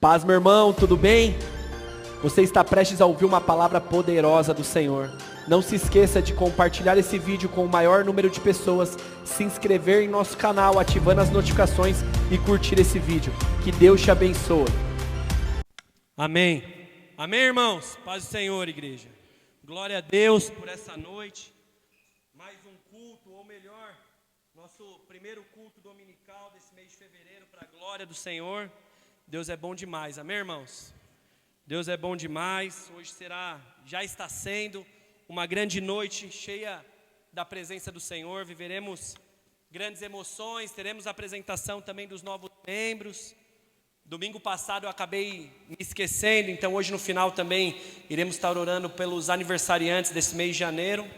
Paz, meu irmão, tudo bem? Você está prestes a ouvir uma palavra poderosa do Senhor. Não se esqueça de compartilhar esse vídeo com o maior número de pessoas, se inscrever em nosso canal, ativando as notificações e curtir esse vídeo. Que Deus te abençoe. Amém. Amém, irmãos? Paz do Senhor, igreja. Glória a Deus por essa noite. Mais um culto, ou melhor, nosso primeiro culto dominical desse mês de fevereiro, para a glória do Senhor. Deus é bom demais, amém, irmãos? Deus é bom demais. Hoje já está sendo uma grande noite cheia da presença do Senhor. Viveremos grandes emoções, teremos a apresentação também dos novos membros. Domingo passado eu acabei me esquecendo, então hoje no final também iremos estar orando pelos aniversariantes desse mês de janeiro.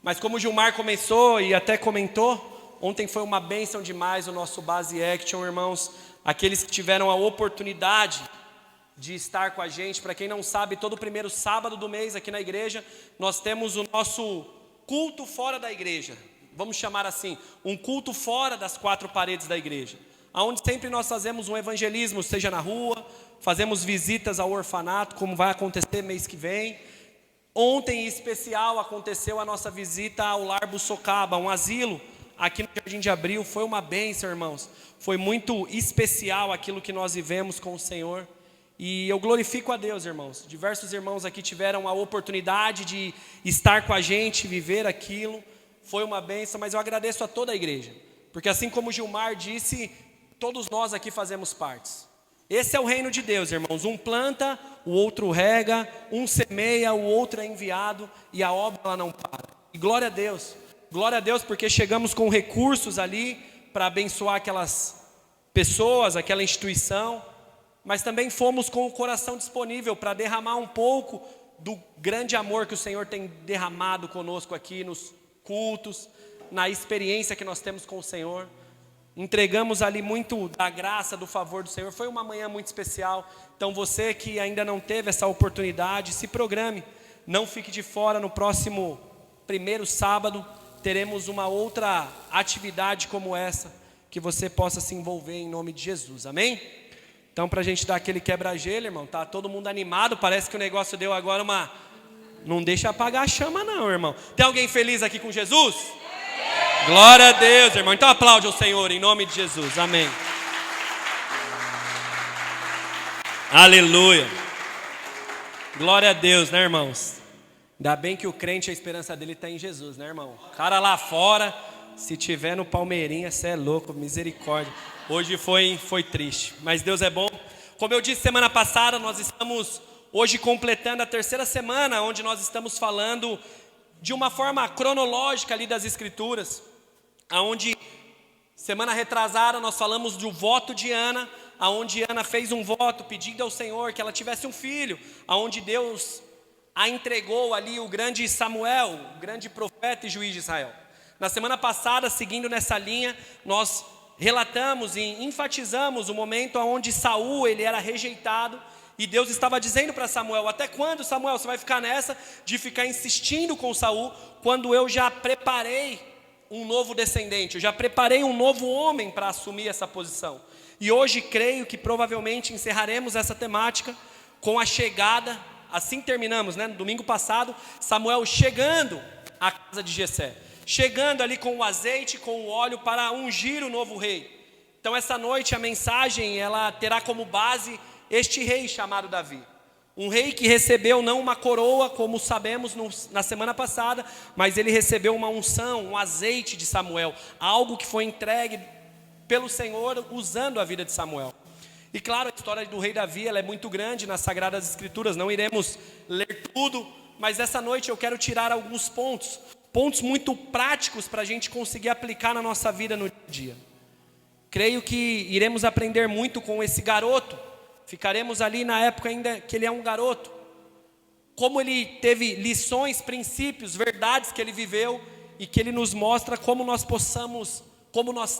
Mas como o Gilmar começou e até comentou, ontem foi uma bênção demais o nosso Base Action, irmãos. Aqueles que tiveram a oportunidade de estar com a gente. Para quem não sabe, todo primeiro sábado do mês aqui na igreja, nós temos o nosso culto fora da igreja. Vamos chamar assim, um culto fora das quatro paredes da igreja. Onde sempre nós fazemos um evangelismo, seja na rua, fazemos visitas ao orfanato, como vai acontecer mês que vem. Ontem, em especial, aconteceu a nossa visita ao Lar Buçocaba, um asilo aqui no Jardim de Abril. Foi uma bênção, irmãos. Foi muito especial aquilo que nós vivemos com o Senhor. E eu glorifico a Deus, irmãos. Diversos irmãos aqui tiveram a oportunidade de estar com a gente, viver aquilo. Foi uma bênção, mas eu agradeço a toda a igreja. Porque assim como o Gilmar disse, todos nós aqui fazemos partes. Esse é o reino de Deus, irmãos. Um planta, o outro rega, um semeia, o outro é enviado e a obra ela não para. E glória a Deus porque chegamos com recursos ali para abençoar aquelas pessoas, aquela instituição, mas também fomos com o coração disponível para derramar um pouco do grande amor que o Senhor tem derramado conosco aqui nos cultos, na experiência que nós temos com o Senhor. Entregamos ali muito da graça, do favor do Senhor. Foi uma manhã muito especial. Então você que ainda não teve essa oportunidade, se programe. Não fique de fora. No próximo primeiro sábado teremos uma outra atividade como essa, que você possa se envolver em nome de Jesus, amém? Então para a gente dar aquele quebra-gelo, irmão, tá todo mundo animado, parece que o negócio deu agora uma... Não deixa apagar a chama não, irmão. Tem alguém feliz aqui com Jesus? Glória a Deus, irmão. Então aplaude ao Senhor em nome de Jesus. Amém. Aleluia. Glória a Deus, né, irmãos? Ainda bem que o crente, a esperança dele está em Jesus, né, irmão? O cara lá fora, se tiver no Palmeirinha, você é louco, misericórdia. Hoje foi triste, mas Deus é bom. Como eu disse semana passada, nós estamos hoje completando a terceira semana, onde nós estamos falando de uma forma cronológica ali das Escrituras, aonde semana retrasada nós falamos do voto de Ana, aonde Ana fez um voto pedindo ao Senhor que ela tivesse um filho, aonde Deus a entregou ali o grande Samuel, o grande profeta e juiz de Israel. Na semana passada, seguindo nessa linha, nós relatamos e enfatizamos o momento onde Saul ele era rejeitado. E Deus estava dizendo para Samuel: até quando, Samuel, você vai ficar nessa de ficar insistindo com Saul, quando eu já preparei um novo descendente, eu já preparei um novo homem para assumir essa posição. E hoje creio que provavelmente encerraremos essa temática com a chegada, assim terminamos, né? No domingo passado, Samuel chegando à casa de Jessé, chegando ali com o azeite, com o óleo para ungir o novo rei. Então essa noite a mensagem ela terá como base este rei chamado Davi, um rei que recebeu não uma coroa, como sabemos na semana passada, mas ele recebeu uma unção, um azeite de Samuel, algo que foi entregue pelo Senhor usando a vida de Samuel. E claro, a história do rei Davi ela é muito grande nas Sagradas Escrituras, não iremos ler tudo, mas essa noite eu quero tirar alguns pontos muito práticos para a gente conseguir aplicar na nossa vida no dia. Creio que iremos aprender muito com esse garoto. Ficaremos ali na época ainda que ele é um garoto. Como ele teve lições, princípios, verdades que ele viveu e que ele nos mostra como nós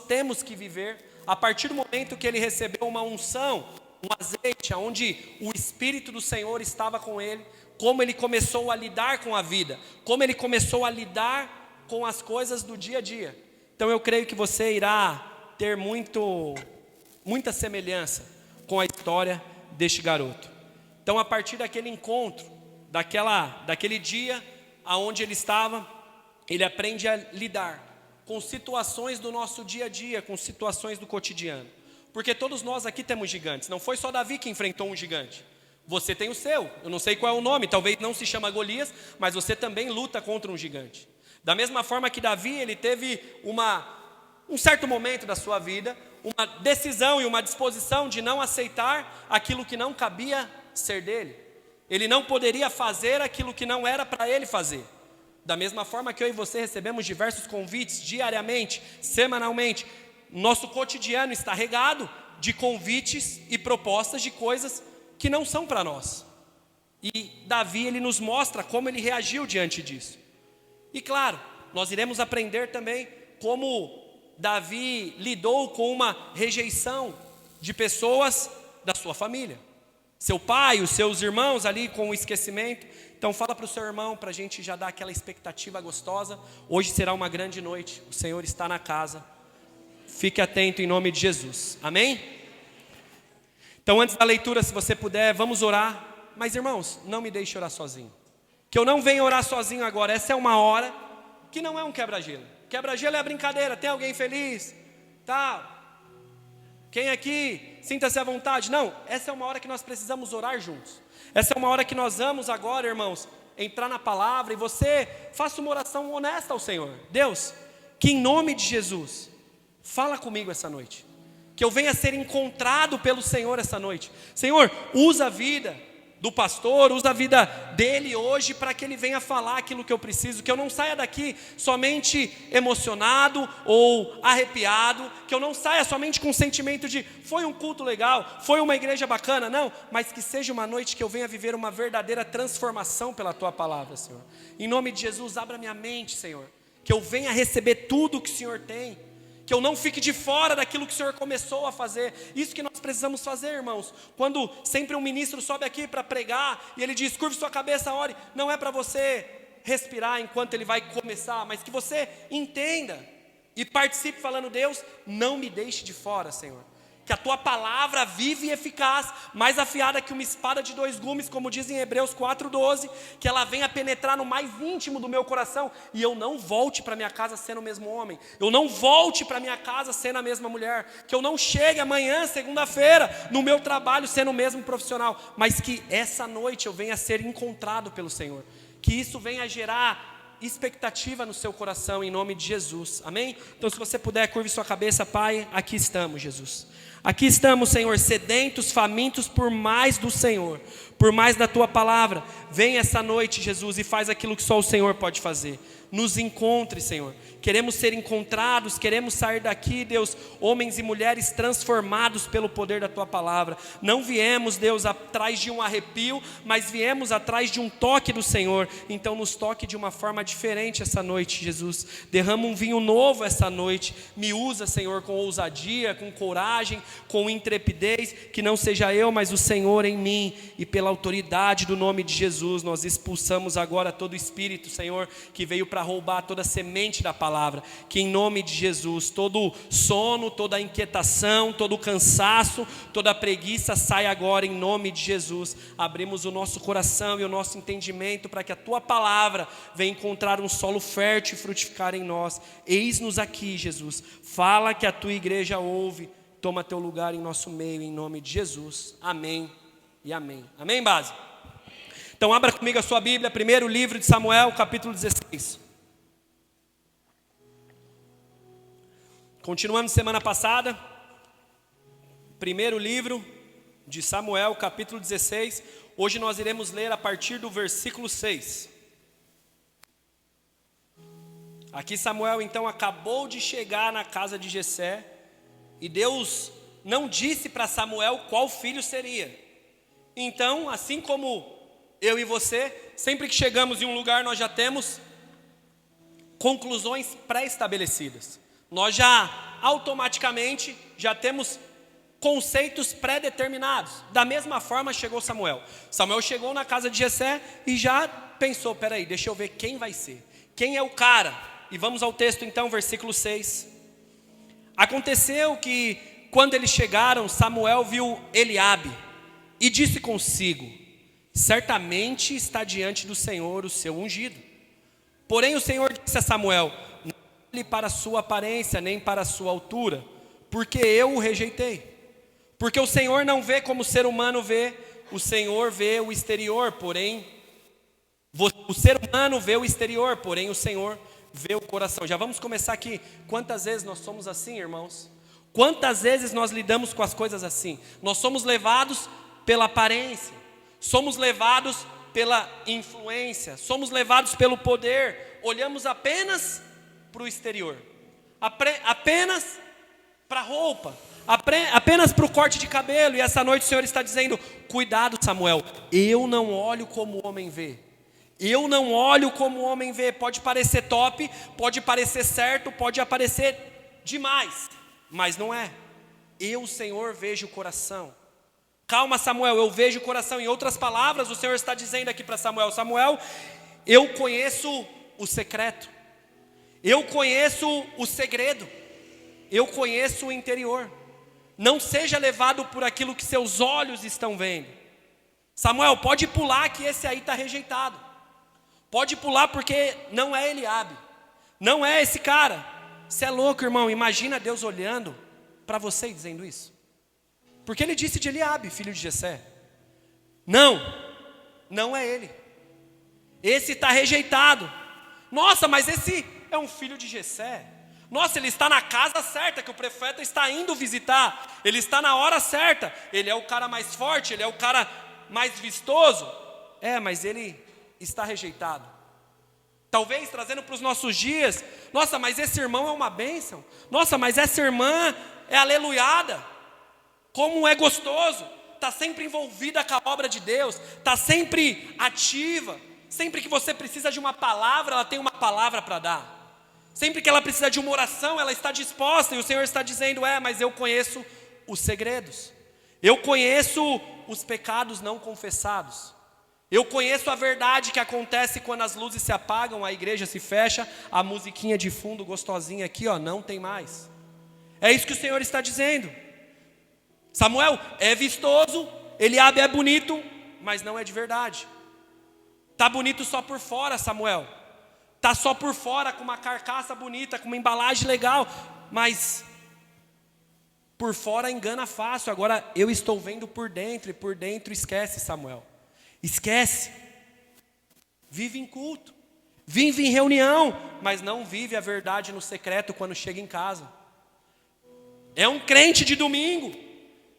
temos que viver a partir do momento que ele recebeu uma unção, um azeite, onde o Espírito do Senhor estava com ele, como ele começou a lidar com a vida, como ele começou a lidar com as coisas do dia a dia. Então eu creio que você irá ter muita semelhança com a história deste garoto. Então, a partir daquele encontro, daquele dia aonde ele estava, ele aprende a lidar com situações do nosso dia a dia, com situações do cotidiano. Porque todos nós aqui temos gigantes. Não foi só Davi que enfrentou um gigante. Você tem o seu. Eu não sei qual é o nome. Talvez não se chama Golias, mas você também luta contra um gigante. Da mesma forma que Davi, ele teve um certo momento da sua vida, uma decisão e uma disposição de não aceitar aquilo que não cabia ser dele. Ele não poderia fazer aquilo que não era para ele fazer. Da mesma forma que eu e você recebemos diversos convites diariamente, semanalmente, nosso cotidiano está regado de convites e propostas de coisas que não são para nós. E Davi, ele nos mostra como ele reagiu diante disso. E claro, nós iremos aprender também como Davi lidou com uma rejeição de pessoas da sua família. Seu pai, os seus irmãos ali com o esquecimento. Então fala para o seu irmão, para a gente já dar aquela expectativa gostosa. Hoje será uma grande noite, o Senhor está na casa. Fique atento em nome de Jesus, amém? Então antes da leitura, se você puder, vamos orar. Mas irmãos, não me deixe orar sozinho. Que eu não venha orar sozinho agora. Essa é uma hora que não é um quebra-gelo. Quebra-gelo é a brincadeira, tem alguém feliz? Tá. Quem aqui, sinta-se à vontade. Não, essa é uma hora que nós precisamos orar juntos. Essa é uma hora que nós vamos agora, irmãos, entrar na palavra. E você faça uma oração honesta ao Senhor. Deus, que em nome de Jesus, fala comigo essa noite. Que eu venha ser encontrado pelo Senhor essa noite. Senhor, usa a vida do pastor, usa a vida dele hoje para que ele venha falar aquilo que eu preciso, que eu não saia daqui somente emocionado ou arrepiado, que eu não saia somente com o sentimento de foi um culto legal, foi uma igreja bacana, não, mas que seja uma noite que eu venha viver uma verdadeira transformação pela tua palavra, Senhor. Em nome de Jesus, abra minha mente, Senhor, que eu venha receber tudo o que o Senhor tem, que eu não fique de fora daquilo que o Senhor começou a fazer. Isso que nós precisamos fazer, irmãos. Quando sempre um ministro sobe aqui para pregar e ele diz, curve sua cabeça, ore, não é para você respirar enquanto ele vai começar, mas que você entenda e participe falando, Deus, não me deixe de fora, Senhor. Que a tua palavra vive e eficaz, mais afiada que uma espada de 2 gumes, como diz em Hebreus 4:12, que ela venha penetrar no mais íntimo do meu coração, e eu não volte para minha casa sendo o mesmo homem, eu não volte para minha casa sendo a mesma mulher, que eu não chegue amanhã, segunda-feira, no meu trabalho sendo o mesmo profissional, mas que essa noite eu venha ser encontrado pelo Senhor, que isso venha gerar expectativa no seu coração, em nome de Jesus, amém? Então se você puder, curve sua cabeça, Pai, aqui estamos, Jesus. Aqui estamos, Senhor, sedentos, famintos por mais do Senhor, por mais da Tua palavra. Vem essa noite, Jesus, e faz aquilo que só o Senhor pode fazer. Nos encontre, Senhor. Queremos ser encontrados, queremos sair daqui, Deus, homens e mulheres transformados pelo poder da Tua palavra. Não viemos, Deus, atrás de um arrepio, mas viemos atrás de um toque do Senhor. Então nos toque de uma forma diferente essa noite, Jesus. Derrama um vinho novo essa noite. Me usa, Senhor, com ousadia, com coragem, com intrepidez, que não seja eu, mas o Senhor em mim. E pela autoridade do nome de Jesus, nós expulsamos agora todo espírito, Senhor, que veio para roubar toda a semente da palavra. Que em nome de Jesus, todo sono, toda inquietação, todo cansaço, toda preguiça saia agora em nome de Jesus. Abrimos o nosso coração e o nosso entendimento para que a Tua palavra venha encontrar um solo fértil e frutificar em nós. Eis-nos aqui, Jesus. Fala que a Tua igreja ouve. Toma Teu lugar em nosso meio, em nome de Jesus. Amém e amém. Amém, base? Então abra comigo a sua Bíblia, primeiro livro de Samuel, capítulo 16. Continuando semana passada, primeiro livro de Samuel, capítulo 16. Hoje nós iremos ler a partir do versículo 6. Aqui Samuel então acabou de chegar na casa de Jessé, e Deus não disse para Samuel qual filho seria. Então, assim como eu e você, sempre que chegamos em um lugar nós já temos conclusões pré-estabelecidas. Nós já automaticamente já temos conceitos pré-determinados. Da mesma forma chegou Samuel. Samuel chegou na casa de Jessé e já pensou, peraí, deixa eu ver quem vai ser. Quem é o cara? E vamos ao texto então, versículo 6. Aconteceu que quando eles chegaram, Samuel viu Eliabe e disse consigo: certamente está diante do Senhor o seu ungido. Porém o Senhor disse a Samuel: não olhe para a sua aparência, nem para a sua altura, porque eu o rejeitei. Porque o Senhor não vê como o ser humano vê, o Senhor vê o exterior, porém o ser humano vê o exterior, porém o Senhor vê o coração. Já vamos começar aqui. Quantas vezes nós somos assim, irmãos? Quantas vezes nós lidamos com as coisas assim? Nós somos levados pela aparência, somos levados pela influência, somos levados pelo poder, olhamos apenas para o exterior, apenas para a roupa, apenas para o corte de cabelo. E essa noite o Senhor está dizendo: cuidado, Samuel, eu não olho como o homem vê. Eu não olho como o homem vê. Pode parecer top, pode parecer certo, pode aparecer demais, mas não é. Eu, Senhor, vejo o coração. Calma, Samuel, eu vejo o coração. Em outras palavras, o Senhor está dizendo aqui para Samuel: Samuel, eu conheço o secreto, eu conheço o segredo, eu conheço o interior. Não seja levado por aquilo que seus olhos estão vendo. Samuel, pode pular que esse aí está rejeitado. Pode pular porque não é Eliabe, não é esse cara. Você é louco, irmão. Imagina Deus olhando para você e dizendo isso. Porque ele disse de Eliabe, filho de Jessé. Não é ele. Esse está rejeitado. Nossa, mas esse é um filho de Jessé. Nossa, ele está na casa certa, que o profeta está indo visitar. Ele está na hora certa. Ele é o cara mais forte, ele é o cara mais vistoso. Mas ele está rejeitado. Talvez trazendo para os nossos dias: nossa, mas esse irmão é uma bênção. Nossa, mas essa irmã é aleluiada. Como é gostoso. Está sempre envolvida com a obra de Deus. Está sempre ativa. Sempre que você precisa de uma palavra, ela tem uma palavra para dar. Sempre que ela precisa de uma oração, ela está disposta. E o Senhor está dizendo: mas eu conheço os segredos. Eu conheço os pecados não confessados. Eu conheço a verdade que acontece quando as luzes se apagam, a igreja se fecha, a musiquinha de fundo gostosinha aqui, não tem mais. É isso que o Senhor está dizendo. Samuel é vistoso, Eliabe é bonito, mas não é de verdade. Está bonito só por fora, Samuel. Está só por fora, com uma carcaça bonita, com uma embalagem legal, mas por fora engana fácil. Agora eu estou vendo por dentro, e por dentro esquece, Samuel. Esquece. Vive em culto, vive em reunião, mas não vive a verdade no secreto quando chega em casa. É um crente de domingo,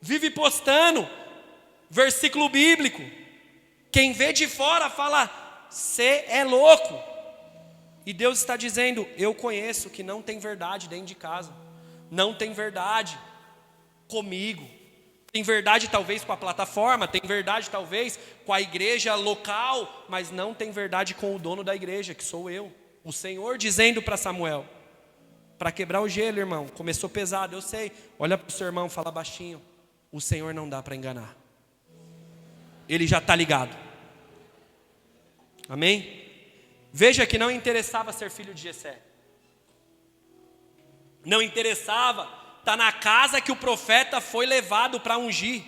vive postando versículo bíblico. Quem vê de fora fala: cê é louco. E Deus está dizendo: eu conheço que não tem verdade dentro de casa. Não tem verdade comigo. Tem verdade talvez com a plataforma, tem verdade talvez com a igreja local, mas não tem verdade com o dono da igreja, que sou eu. O Senhor dizendo para Samuel, para quebrar o gelo, irmão. Começou pesado, eu sei. Olha para o seu irmão, fala baixinho: o Senhor não dá para enganar. Ele já está ligado. Amém? Veja que não interessava ser filho de Jessé. Não interessava estar na casa que o profeta foi levado para ungir.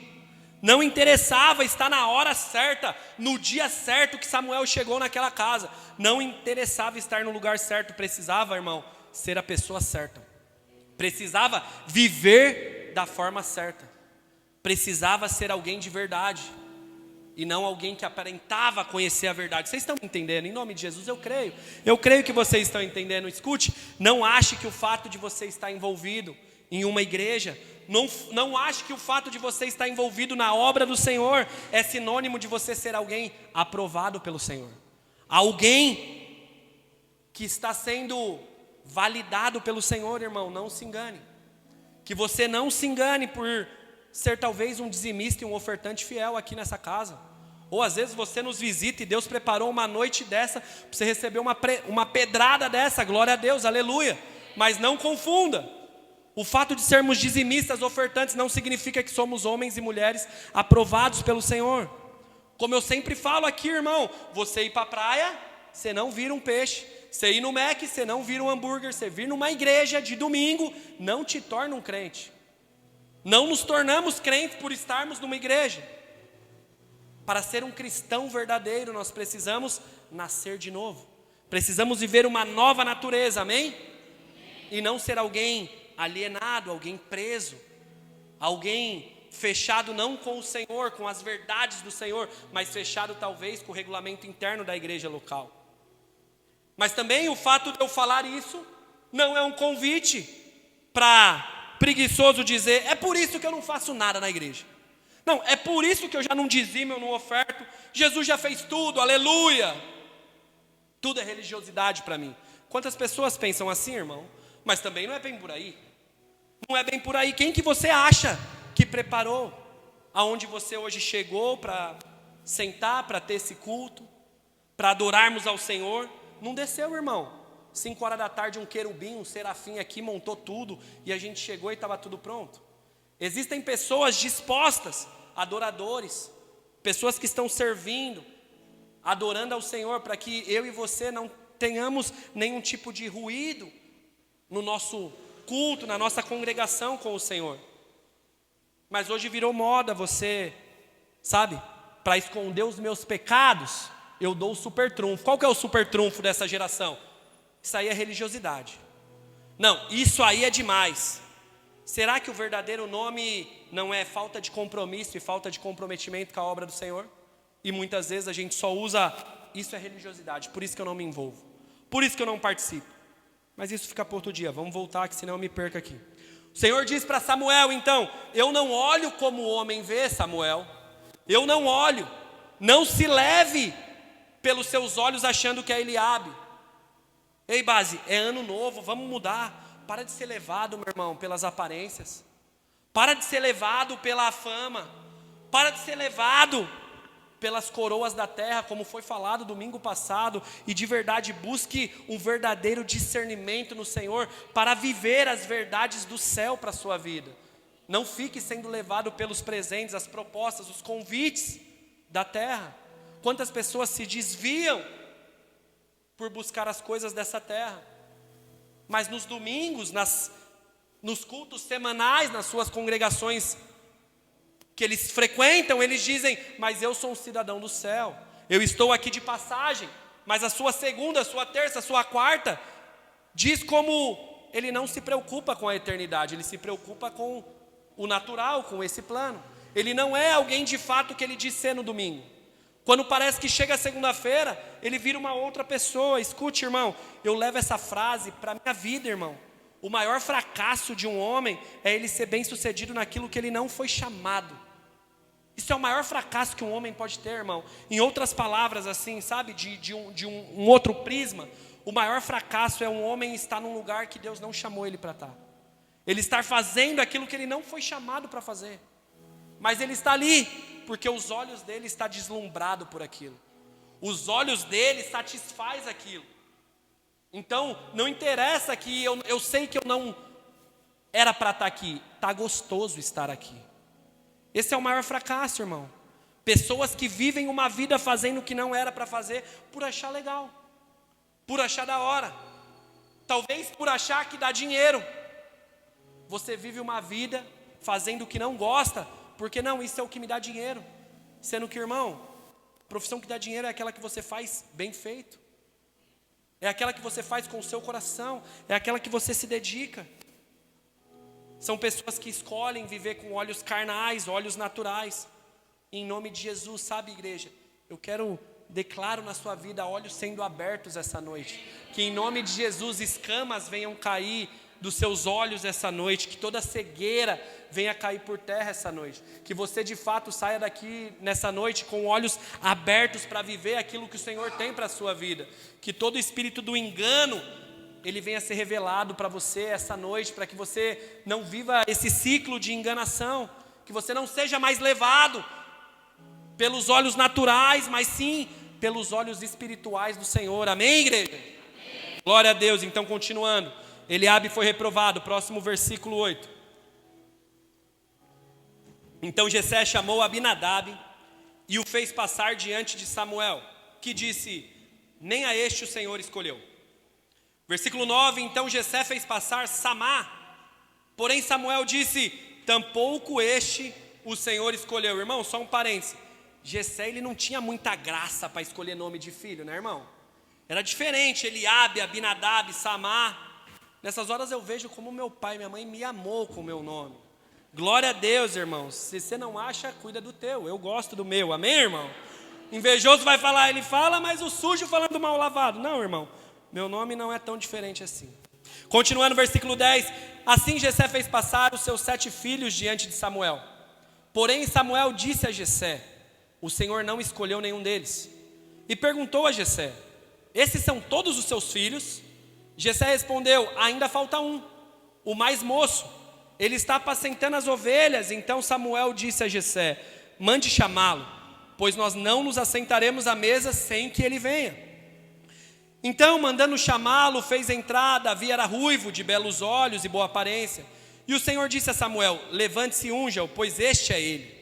Não interessava estar na hora certa, no dia certo que Samuel chegou naquela casa. Não interessava estar no lugar certo. Precisava, irmão, ser a pessoa certa. Precisava viver da forma certa. Precisava ser alguém de verdade. E não alguém que aparentava conhecer a verdade. Vocês estão entendendo? Em nome de Jesus eu creio. Eu creio que vocês estão entendendo. Escute, não ache que o fato de você estar envolvido em uma igreja, não ache que o fato de você estar envolvido na obra do Senhor é sinônimo de você ser alguém aprovado pelo Senhor. Alguém que está sendo validado pelo Senhor, irmão. Não se engane. Que você não se engane por ser talvez um dizimista e um ofertante fiel aqui nessa casa. Ou às vezes você nos visita e Deus preparou uma noite dessa para você receber uma pedrada dessa. Glória a Deus, aleluia. Mas não confunda. O fato de sermos dizimistas, ofertantes, não significa que somos homens e mulheres aprovados pelo Senhor. Como eu sempre falo aqui, irmão, você ir para a praia, você não vira um peixe. Você ir no Mac, você não vira um hambúrguer. Você vir numa igreja de domingo, não te torna um crente. Não nos tornamos crentes por estarmos numa igreja. Para ser um cristão verdadeiro, nós precisamos nascer de novo. Precisamos viver uma nova natureza, amém? E não ser alguém alienado, alguém preso, alguém fechado não com o Senhor, com as verdades do Senhor, mas fechado talvez com o regulamento interno da igreja local. Mas também o fato de eu falar isso não é um convite para preguiçoso dizer, é por isso que eu não faço nada na igreja. Não, é por isso que eu já não dizimo, eu não oferto. Jesus já fez tudo, aleluia. Tudo é religiosidade para mim. Quantas pessoas pensam assim, irmão? Mas também não é bem por aí. Não é bem por aí. Quem que você acha que preparou? Aonde você hoje chegou para sentar, para ter esse culto, para adorarmos ao Senhor? Não desceu, irmão. 5 horas da tarde um querubim, um serafim aqui montou tudo e a gente chegou e estava tudo pronto. Existem pessoas dispostas, adoradores, pessoas que estão servindo, adorando ao Senhor, para que eu e você não tenhamos nenhum tipo de ruído no nosso culto, na nossa congregação com o Senhor. Mas hoje virou moda você, sabe, para esconder os meus pecados, eu dou o super trunfo. Qual que é o super trunfo dessa geração? Isso aí é religiosidade. Não, isso aí é demais. Será que o verdadeiro nome não é falta de compromisso e falta de comprometimento com a obra do Senhor? E muitas vezes a gente só usa, isso é religiosidade, por isso que eu não me envolvo, por isso que eu não participo. Mas isso fica para outro dia, vamos voltar que senão eu me perco aqui. O Senhor diz para Samuel então, eu não olho como o homem vê, Samuel. Eu não olho, não se leve pelos seus olhos achando que é Eliabe. Ei base, é ano novo, vamos mudar. Para de ser levado, meu irmão, pelas aparências. Para de ser levado pela fama. Para de ser levado pelas coroas da terra, como foi falado domingo passado. E de verdade busque um verdadeiro discernimento no Senhor para viver as verdades do céu para a sua vida. Não fique sendo levado pelos presentes, as propostas, os convites da terra. Quantas pessoas se desviam por buscar as coisas dessa terra. Mas nos domingos, nos cultos semanais, nas suas congregações que eles frequentam, eles dizem, mas eu sou um cidadão do céu, eu estou aqui de passagem, mas a sua segunda, a sua terça, a sua quarta, diz como ele não se preocupa com a eternidade, ele se preocupa com o natural, com esse plano. Ele não é alguém de fato que ele diz ser no domingo. Quando parece que chega a segunda-feira, ele vira uma outra pessoa. Escute, irmão, eu levo essa frase para a minha vida, irmão. O maior fracasso de um homem é ele ser bem sucedido naquilo que ele não foi chamado. Isso é o maior fracasso que um homem pode ter, irmão. Em outras palavras, assim, sabe, de um outro prisma, o maior fracasso é um homem estar num lugar que Deus não chamou ele para estar. Ele estar fazendo aquilo que ele não foi chamado para fazer. Mas ele está ali, porque os olhos dele estão deslumbrados por aquilo. Os olhos dele satisfaz aquilo. Então, não interessa que eu sei que eu não era para estar aqui. Está gostoso estar aqui. Esse é o maior fracasso, irmão. Pessoas que vivem uma vida fazendo o que não era para fazer, por achar legal, por achar da hora. Talvez por achar que dá dinheiro. Você vive uma vida fazendo o que não gosta, porque não, isso é o que me dá dinheiro. Sendo que, irmão, a profissão que dá dinheiro é aquela que você faz bem feito. É aquela que você faz com o seu coração. É aquela que você se dedica. São pessoas que escolhem viver com olhos carnais, olhos naturais. Em nome de Jesus, sabe, igreja? Eu declaro na sua vida olhos sendo abertos essa noite. Que em nome de Jesus escamas venham cair dos seus olhos essa noite, que toda cegueira venha cair por terra essa noite, que você de fato saia daqui nessa noite com olhos abertos para viver aquilo que o Senhor tem para a sua vida, que todo espírito do engano, ele venha ser revelado para você essa noite, para que você não viva esse ciclo de enganação, que você não seja mais levado pelos olhos naturais, mas sim pelos olhos espirituais do Senhor, amém, igreja? Amém. Glória a Deus. Então, continuando, Eliabe foi reprovado, próximo versículo 8. Então Jessé chamou Abinadab e o fez passar diante de Samuel, que disse, nem a este o Senhor escolheu. Versículo 9, então Jessé fez passar Samá, porém Samuel disse, tampouco este o Senhor escolheu. Irmão, só um parênteses. Jessé, ele não tinha muita graça para escolher nome de filho, né, irmão? Era diferente, Eliabe, Abinadab, Samar. Nessas horas eu vejo como meu pai e minha mãe me amou com o meu nome. Glória a Deus, irmãos. Se você não acha, cuida do teu. Eu gosto do meu, amém, irmão? Invejoso vai falar, ele fala, mas o sujo falando mal lavado. Não, irmão, meu nome não é tão diferente assim. Continuando, versículo 10. Assim Jessé fez passar os seus 7 filhos diante de Samuel. Porém Samuel disse a Jessé: o Senhor não escolheu nenhum deles. E perguntou a Jessé: esses são todos os seus filhos? Jessé respondeu: ainda falta um, o mais moço. Ele está apacentando as ovelhas. Então Samuel disse a Jessé: mande chamá-lo, pois nós não nos assentaremos à mesa sem que ele venha. Então, mandando chamá-lo, fez entrar. Davi era ruivo, de belos olhos e boa aparência. E o Senhor disse a Samuel: levante-se e unja-o, pois este é ele.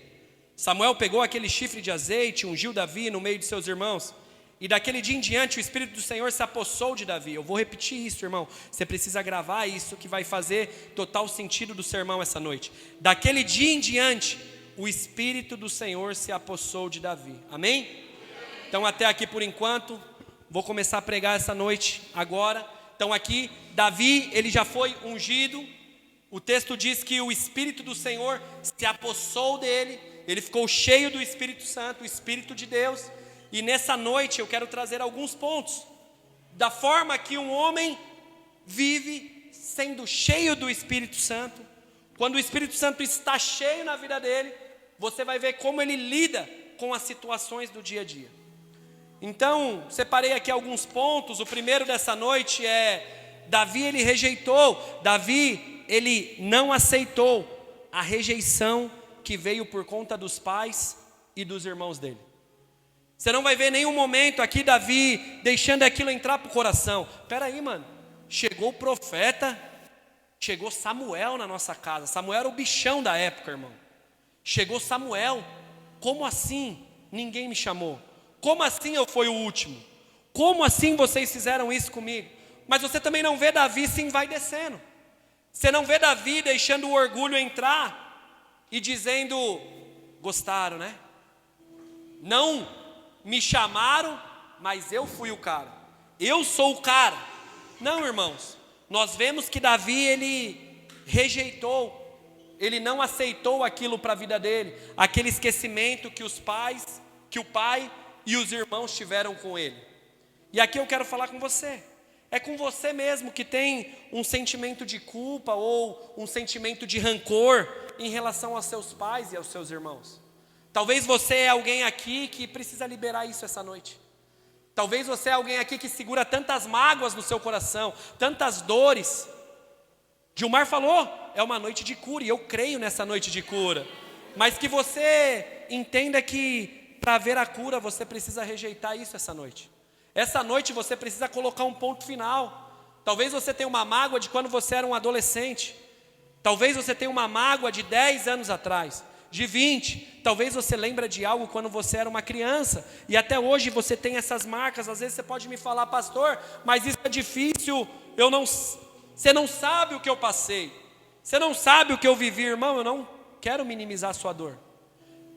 Samuel pegou aquele chifre de azeite, ungiu Davi no meio de seus irmãos. E daquele dia em diante o Espírito do Senhor se apossou de Davi. Eu vou repetir isso, irmão. Você precisa gravar isso, que vai fazer total sentido do sermão essa noite. Daquele dia em diante o Espírito do Senhor se apossou de Davi. Amém? Então até aqui por enquanto. Vou começar a pregar essa noite agora. Então aqui, Davi, ele já foi ungido. O texto diz que o Espírito do Senhor se apossou dele. Ele ficou cheio do Espírito Santo, o Espírito de Deus. E nessa noite eu quero trazer alguns pontos da forma que um homem vive sendo cheio do Espírito Santo. Quando o Espírito Santo está cheio na vida dele, você vai ver como ele lida com as situações do dia a dia. Então, separei aqui alguns pontos. O primeiro dessa noite é: Davi, ele rejeitou. Davi, ele não aceitou a rejeição que veio por conta dos pais e dos irmãos dele. Você não vai ver nenhum momento aqui Davi deixando aquilo entrar para o coração. Espera aí, mano, chegou o profeta, chegou Samuel na nossa casa. Samuel era o bichão da época, irmão. Chegou Samuel, como assim ninguém me chamou? Como assim eu fui o último? Como assim vocês fizeram isso comigo? Mas você também não vê Davi se envaidecendo. Você não vê Davi deixando o orgulho entrar e dizendo: gostaram, né? Não me chamaram, mas eu fui o cara. Eu sou o cara. Não, irmãos. Nós vemos que Davi, ele rejeitou. Ele não aceitou aquilo para a vida dele. Aquele esquecimento que o pai e os irmãos tiveram com ele. E aqui eu quero falar com você. É com você mesmo que tem um sentimento de culpa ou um sentimento de rancor em relação aos seus pais e aos seus irmãos. Talvez você é alguém aqui que precisa liberar isso essa noite. Talvez você é alguém aqui que segura tantas mágoas no seu coração, tantas dores. Gilmar falou, é uma noite de cura, e eu creio nessa noite de cura. Mas que você entenda que para haver a cura, você precisa rejeitar isso essa noite. Essa noite você precisa colocar um ponto final. Talvez você tenha uma mágoa de quando você era um adolescente. Talvez você tenha uma mágoa de 10 anos atrás, de 20. Talvez você lembre de algo quando você era uma criança. E até hoje você tem essas marcas. Às vezes você pode me falar: pastor, mas isso é difícil. Você não sabe o que eu passei. Você não sabe o que eu vivi, irmão. Eu não quero minimizar a sua dor.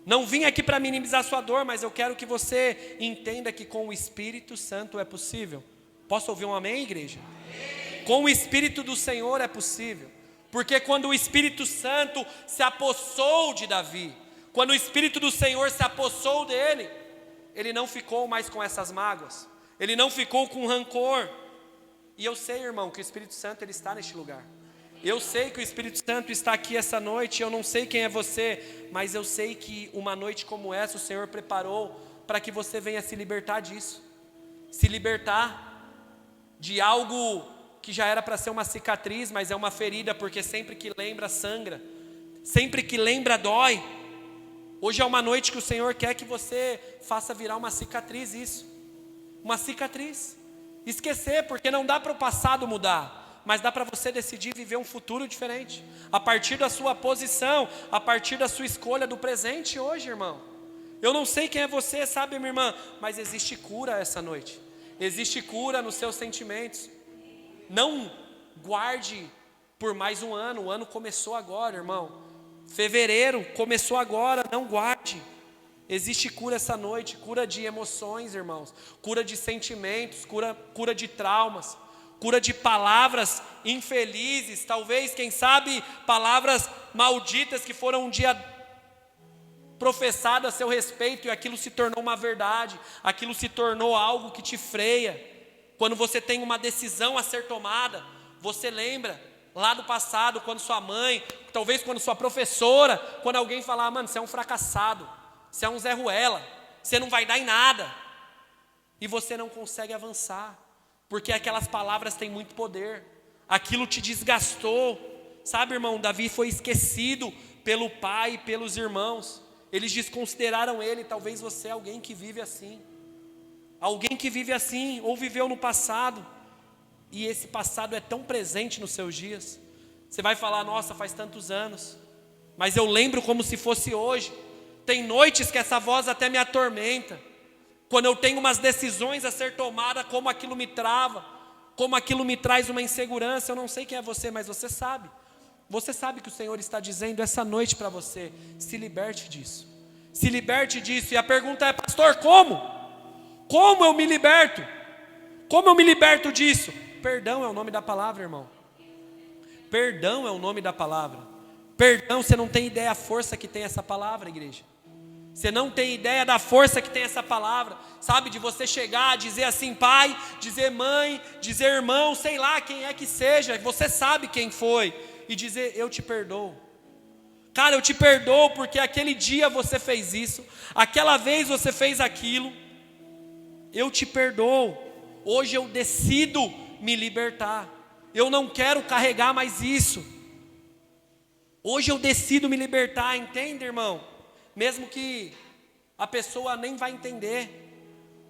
Não vim aqui para minimizar a sua dor, mas eu quero que você entenda que com o Espírito Santo é possível. Posso ouvir um amém, igreja? Amém. Com o Espírito do Senhor é possível. Porque quando o Espírito Santo se apossou de Davi, quando o Espírito do Senhor se apossou dele, ele não ficou mais com essas mágoas, ele não ficou com rancor. E eu sei, irmão, que o Espírito Santo ele está neste lugar. Eu sei que o Espírito Santo está aqui essa noite. Eu não sei quem é você, mas eu sei que uma noite como essa o Senhor preparou para que você venha se libertar disso. Se libertar de algo que já era para ser uma cicatriz, mas é uma ferida, porque sempre que lembra sangra, sempre que lembra dói. Hoje é uma noite que o Senhor quer que você faça virar uma cicatriz isso. Uma cicatriz. Esquecer, porque não dá para o passado mudar, mas dá para você decidir viver um futuro diferente, a partir da sua posição, a partir da sua escolha do presente hoje, irmão. Eu não sei quem é você, sabe, minha irmã, mas existe cura essa noite. Existe cura nos seus sentimentos. Não guarde por mais um ano, o ano começou agora, irmão. Fevereiro começou agora, não guarde. Existe cura essa noite, cura de emoções, irmãos, cura de sentimentos, cura de traumas, cura de palavras infelizes, talvez, quem sabe, palavras malditas que foram um dia professadas a seu respeito e aquilo se tornou uma verdade, aquilo se tornou algo que te freia. Quando você tem uma decisão a ser tomada, você lembra lá do passado, quando sua mãe, talvez quando sua professora, quando alguém falar, mano, você é um fracassado, você é um Zé Ruela, você não vai dar em nada, e você não consegue avançar, porque aquelas palavras têm muito poder, aquilo te desgastou, sabe, irmão, Davi foi esquecido pelo pai e pelos irmãos, eles desconsideraram ele. Talvez você é alguém que vive assim, ou viveu no passado, e esse passado é tão presente nos seus dias, você vai falar, nossa, faz tantos anos, mas eu lembro como se fosse hoje. Tem noites que essa voz até me atormenta, quando eu tenho umas decisões a ser tomadas, como aquilo me trava, como aquilo me traz uma insegurança. Eu não sei quem é você, mas você sabe que o Senhor está dizendo essa noite para você, se liberte disso, e a pergunta é, pastor, como eu me liberto? Como eu me liberto disso? Perdão é o nome da palavra, irmão. Perdão é o nome da palavra. Perdão, você não tem ideia da força que tem essa palavra, igreja. Você não tem ideia da força que tem essa palavra. Sabe, de você chegar, dizer assim, pai, dizer mãe, dizer irmão, sei lá quem é que seja, você sabe quem foi, e dizer, eu te perdoo. Cara, eu te perdoo porque aquele dia você fez isso, aquela vez você fez aquilo. Eu te perdoo. Hoje eu decido me libertar. Eu não quero carregar mais isso. Hoje eu decido me libertar, entende, irmão? Mesmo que a pessoa nem vai entender,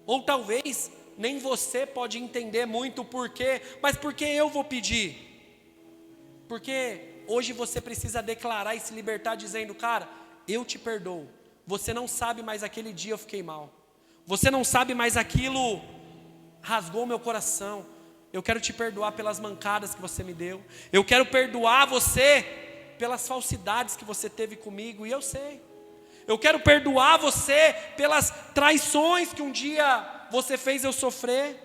ou talvez nem você pode entender muito o porquê, mas por que eu vou pedir? Porque hoje você precisa declarar e se libertar dizendo, cara, eu te perdoo. Você não sabe, mas aquele dia eu fiquei mal. Você não sabe, mas aquilo rasgou meu coração. Eu quero te perdoar pelas mancadas que você me deu. Eu quero perdoar você pelas falsidades que você teve comigo, e eu sei. Eu quero perdoar você pelas traições que um dia você fez eu sofrer.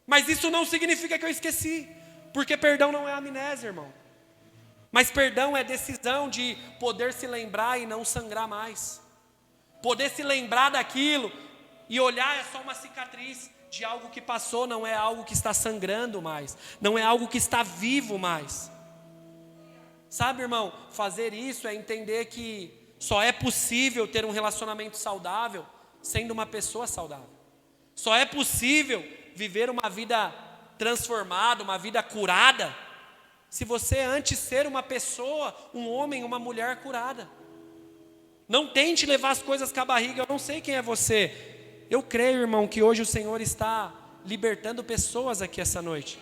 Mas isso não significa que eu esqueci, porque perdão não é amnésia, irmão. Mas perdão é decisão de poder se lembrar e não sangrar mais. Poder se lembrar daquilo e olhar é só uma cicatriz de algo que passou, não é algo que está sangrando mais, não é algo que está vivo mais. Sabe, irmão, fazer isso é entender que só é possível ter um relacionamento saudável sendo uma pessoa saudável. Só é possível viver uma vida transformada, uma vida curada, se você antes ser uma pessoa, um homem, uma mulher curada. Não tente levar as coisas com a barriga. Eu não sei quem é você. Eu creio, irmão, que hoje o Senhor está libertando pessoas aqui essa noite.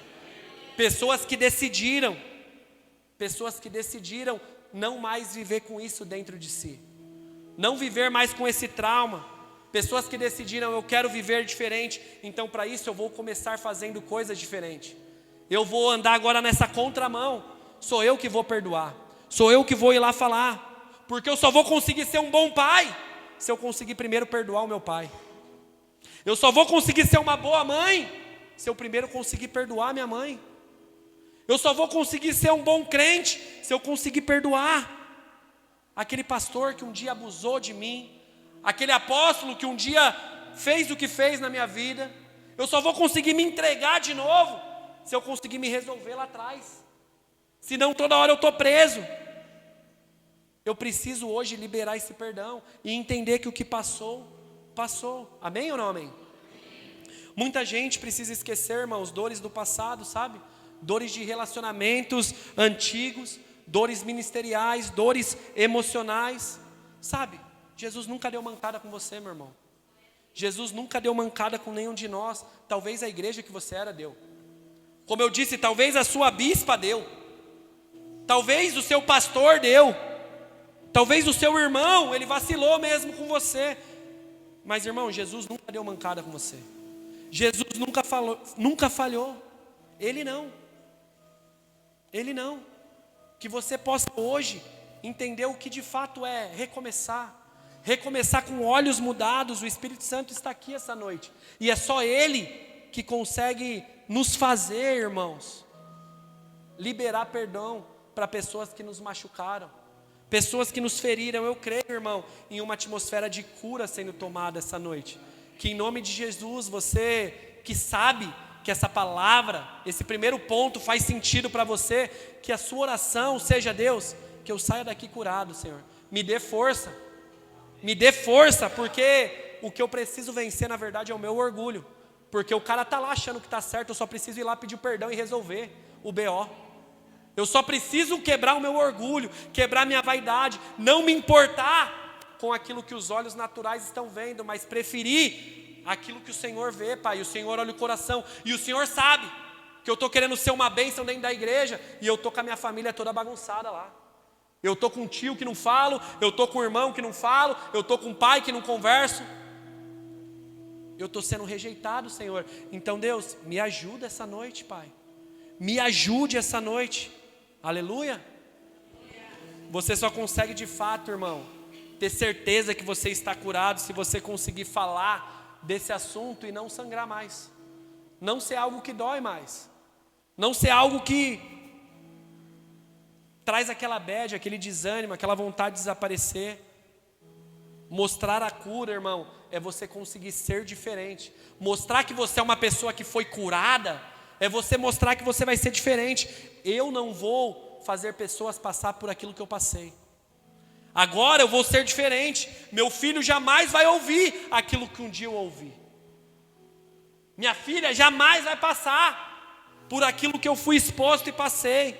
Pessoas que decidiram não mais viver com isso dentro de si. Não viver mais com esse trauma. Pessoas que decidiram, eu quero viver diferente, então para isso eu vou começar fazendo coisas diferentes. Eu vou andar agora nessa contramão. Sou eu que vou perdoar. Sou eu que vou ir lá falar. Porque eu só vou conseguir ser um bom pai se eu conseguir primeiro perdoar o meu pai. Eu só vou conseguir ser uma boa mãe se eu primeiro conseguir perdoar minha mãe. Eu só vou conseguir ser um bom crente se eu conseguir perdoar aquele pastor que um dia abusou de mim, aquele apóstolo que um dia fez o que fez na minha vida. Eu só vou conseguir me entregar de novo se eu conseguir me resolver lá atrás. Senão toda hora eu estou preso. Eu preciso hoje liberar esse perdão e entender que o que passou, passou. Amém ou não amém? Muita gente precisa esquecer, irmãos, dores do passado, sabe? Dores de relacionamentos antigos, dores ministeriais, dores emocionais. Sabe, Jesus nunca deu mancada com você, meu irmão. Jesus nunca deu mancada com nenhum de nós. Talvez a igreja que você era deu. Como eu disse, talvez a sua bispa deu. Talvez o seu pastor deu. Talvez o seu irmão, ele vacilou mesmo com você. Mas, irmão, Jesus nunca deu mancada com você. Jesus nunca falhou. Ele não. Que você possa hoje entender o que de fato é recomeçar. Recomeçar com olhos mudados. O Espírito Santo está aqui essa noite. E é só Ele que consegue nos fazer, irmãos, liberar perdão para pessoas que nos machucaram, pessoas que nos feriram. Eu creio, irmão, em uma atmosfera de cura sendo tomada essa noite. Que em nome de Jesus, você que sabe que essa palavra, esse primeiro ponto faz sentido para você, que a sua oração seja: Deus, que eu saia daqui curado, Senhor. Me dê força, porque o que eu preciso vencer na verdade é o meu orgulho. Porque o cara está lá achando que está certo, eu só preciso ir lá pedir perdão e resolver o BO. Eu só preciso quebrar o meu orgulho, quebrar minha vaidade, não me importar com aquilo que os olhos naturais estão vendo, mas preferir aquilo que o Senhor vê, Pai. O Senhor olha o coração, e o Senhor sabe que eu estou querendo ser uma bênção dentro da igreja, e eu estou com a minha família toda bagunçada lá. Eu estou com um tio que não falo, eu estou com um irmão que não falo, eu estou com um pai que não converso. Eu estou sendo rejeitado, Senhor. Então, Deus, me ajuda essa noite, Pai. Me ajude essa noite. Aleluia. Você só consegue de fato, irmão, ter certeza que você está curado se você conseguir falar desse assunto e não sangrar mais. Não ser algo que dói mais. Não ser algo que traz aquela bad, aquele desânimo, aquela vontade de desaparecer. Mostrar a cura, irmão, é você conseguir ser diferente. Mostrar que você é uma pessoa que foi curada, é você mostrar que você vai ser diferente. Eu não vou fazer pessoas passar por aquilo que eu passei. Agora eu vou ser diferente. Meu filho jamais vai ouvir aquilo que um dia eu ouvi. Minha filha jamais vai passar por aquilo que eu fui exposto e passei.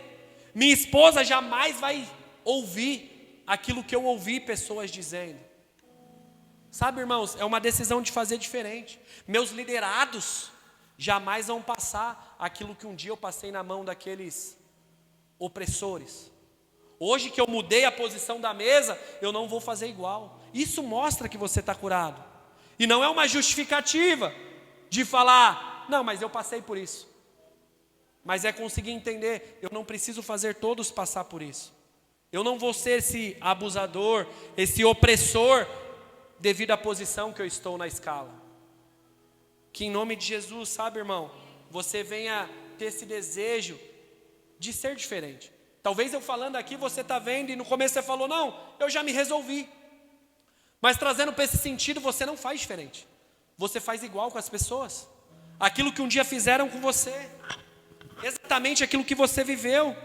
Minha esposa jamais vai ouvir aquilo que eu ouvi pessoas dizendo. Sabe, irmãos, é uma decisão de fazer diferente. Meus liderados jamais vão passar aquilo que um dia eu passei na mão daqueles opressores. Hoje que eu mudei a posição da mesa, eu não vou fazer igual. Isso mostra que você está curado. E não é uma justificativa de falar: não, mas eu passei por isso. Mas é conseguir entender: eu não preciso fazer todos passar por isso. Eu não vou ser esse abusador, esse opressor, devido à posição que eu estou na escala. Que em nome de Jesus, sabe, irmão, você venha ter esse desejo de ser diferente. Talvez eu falando aqui, você está vendo, e no começo você falou: não, eu já me resolvi. Mas trazendo para esse sentido, você não faz diferente. Você faz igual com as pessoas. Aquilo que um dia fizeram com você. Exatamente aquilo que você viveu.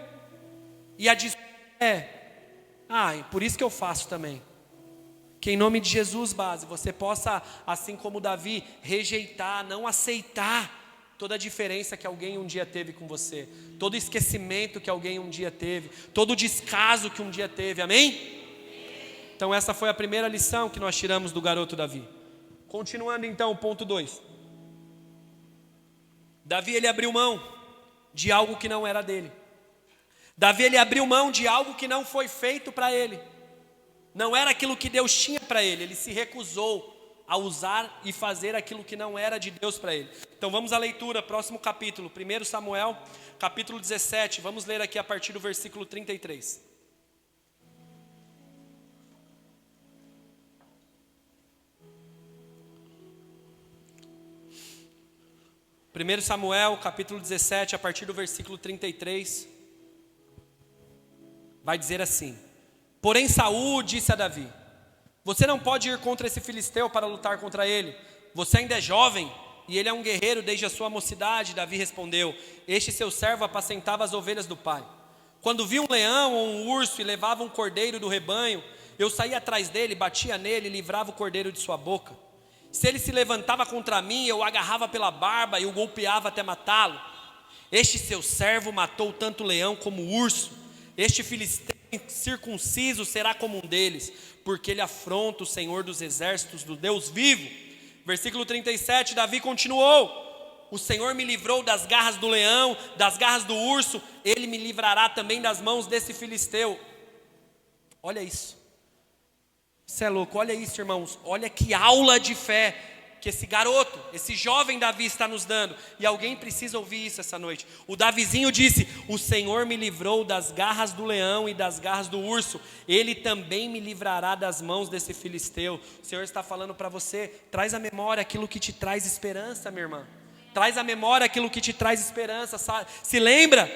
E a desculpa é: por isso que eu faço também. Que em nome de Jesus, base, você possa, assim como Davi, rejeitar, não aceitar toda a diferença que alguém um dia teve com você, todo esquecimento que alguém um dia teve, todo o descaso que um dia teve, amém? Então essa foi a primeira lição que nós tiramos do garoto Davi. Continuando então, o ponto 2. Davi, ele abriu mão de algo que não era dele. Davi, ele abriu mão de algo que não foi feito para ele. Não era aquilo que Deus tinha para ele. Ele se recusou a usar e fazer aquilo que não era de Deus para ele. Então vamos à leitura, próximo capítulo, 1 Samuel, capítulo 17. Vamos ler aqui a partir do versículo 33. Primeiro Samuel, capítulo 17, a partir do versículo 33, vai dizer assim: porém Saul disse a Davi: você não pode ir contra esse filisteu para lutar contra ele. Você ainda é jovem e ele é um guerreiro desde a sua mocidade. Davi respondeu: este seu servo apacentava as ovelhas do pai. Quando via um leão ou um urso e levava um cordeiro do rebanho, eu saía atrás dele, batia nele e livrava o cordeiro de sua boca. Se ele se levantava contra mim, eu o agarrava pela barba e o golpeava até matá-lo. Este seu servo matou tanto o leão como o urso. Este filisteu circunciso será como um deles, porque ele afronta o Senhor dos exércitos, do Deus vivo. Versículo 37, Davi continuou: o Senhor me livrou das garras do leão, das garras do urso, ele me livrará também das mãos desse filisteu. Olha isso. Isso é louco, olha isso, irmãos. Olha que aula de fé que esse garoto, esse jovem Davi está nos dando. E alguém precisa ouvir isso essa noite. O Davizinho disse: o Senhor me livrou das garras do leão e das garras do urso. Ele também me livrará das mãos desse filisteu. O Senhor está falando para você: traz à memória aquilo que te traz esperança, minha irmã. Traz à memória aquilo que te traz esperança. Sabe? Se lembra,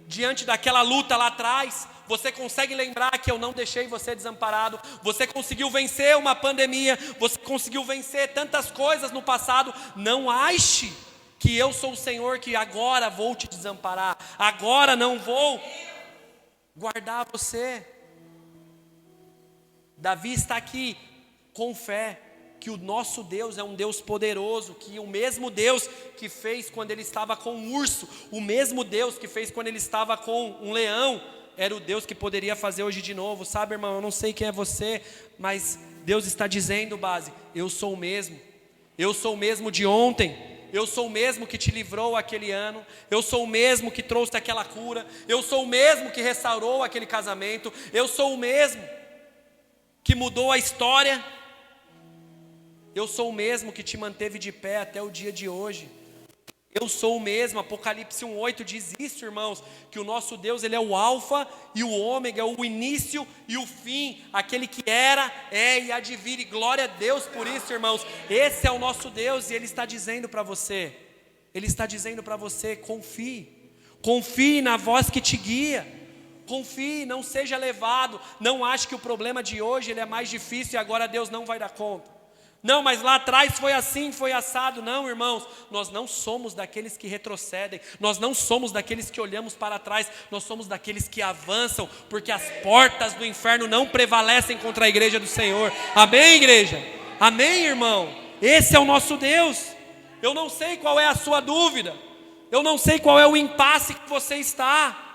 diante daquela luta lá atrás, você consegue lembrar que eu não deixei você desamparado. Você conseguiu vencer uma pandemia. Você conseguiu vencer tantas coisas no passado. Não ache que eu sou o Senhor que agora vou te desamparar. Agora não vou guardar você. Davi está aqui com fé que o nosso Deus é um Deus poderoso, que o mesmo Deus que fez quando ele estava com um urso, o mesmo Deus que fez quando ele estava com um leão, era o Deus que poderia fazer hoje de novo. Sabe, irmão, eu não sei quem é você, mas Deus está dizendo, base, eu sou o mesmo. Eu sou o mesmo de ontem. Eu sou o mesmo que te livrou aquele ano. Eu sou o mesmo que trouxe aquela cura. Eu sou o mesmo que restaurou aquele casamento. Eu sou o mesmo que mudou a história. Eu sou o mesmo que te manteve de pé até o dia de hoje. Eu sou o mesmo. Apocalipse 1:8 diz isso, irmãos, que o nosso Deus, ele é o alfa e o ômega, o início e o fim, aquele que era, é e há de vir. E glória a Deus por isso, irmãos. Esse é o nosso Deus e ele está dizendo para você, ele está dizendo para você: confie, confie na voz que te guia. Confie, não seja levado. Não ache que o problema de hoje ele é mais difícil e agora Deus não vai dar conta. Não, mas lá atrás foi assim, foi assado. Não, irmãos, nós não somos daqueles que retrocedem. Nós não somos daqueles que olhamos para trás. Nós somos daqueles que avançam, porque as portas do inferno não prevalecem contra a igreja do Senhor. Amém, igreja? Amém, irmão? Esse é o nosso Deus. Eu não sei qual é a sua dúvida. Eu não sei qual é o impasse que você está.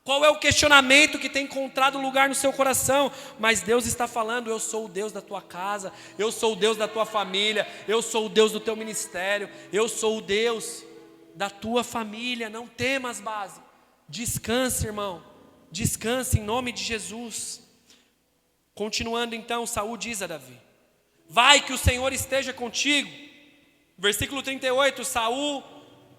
Qual é o questionamento que tem encontrado lugar no seu coração? Mas Deus está falando: eu sou o Deus da tua casa, eu sou o Deus da tua família, eu sou o Deus do teu ministério, eu sou o Deus da tua família. Não temas, base. Descanse, irmão. Descanse em nome de Jesus. Continuando então, Saul diz a Davi: vai, que o Senhor esteja contigo. Versículo 38, Saul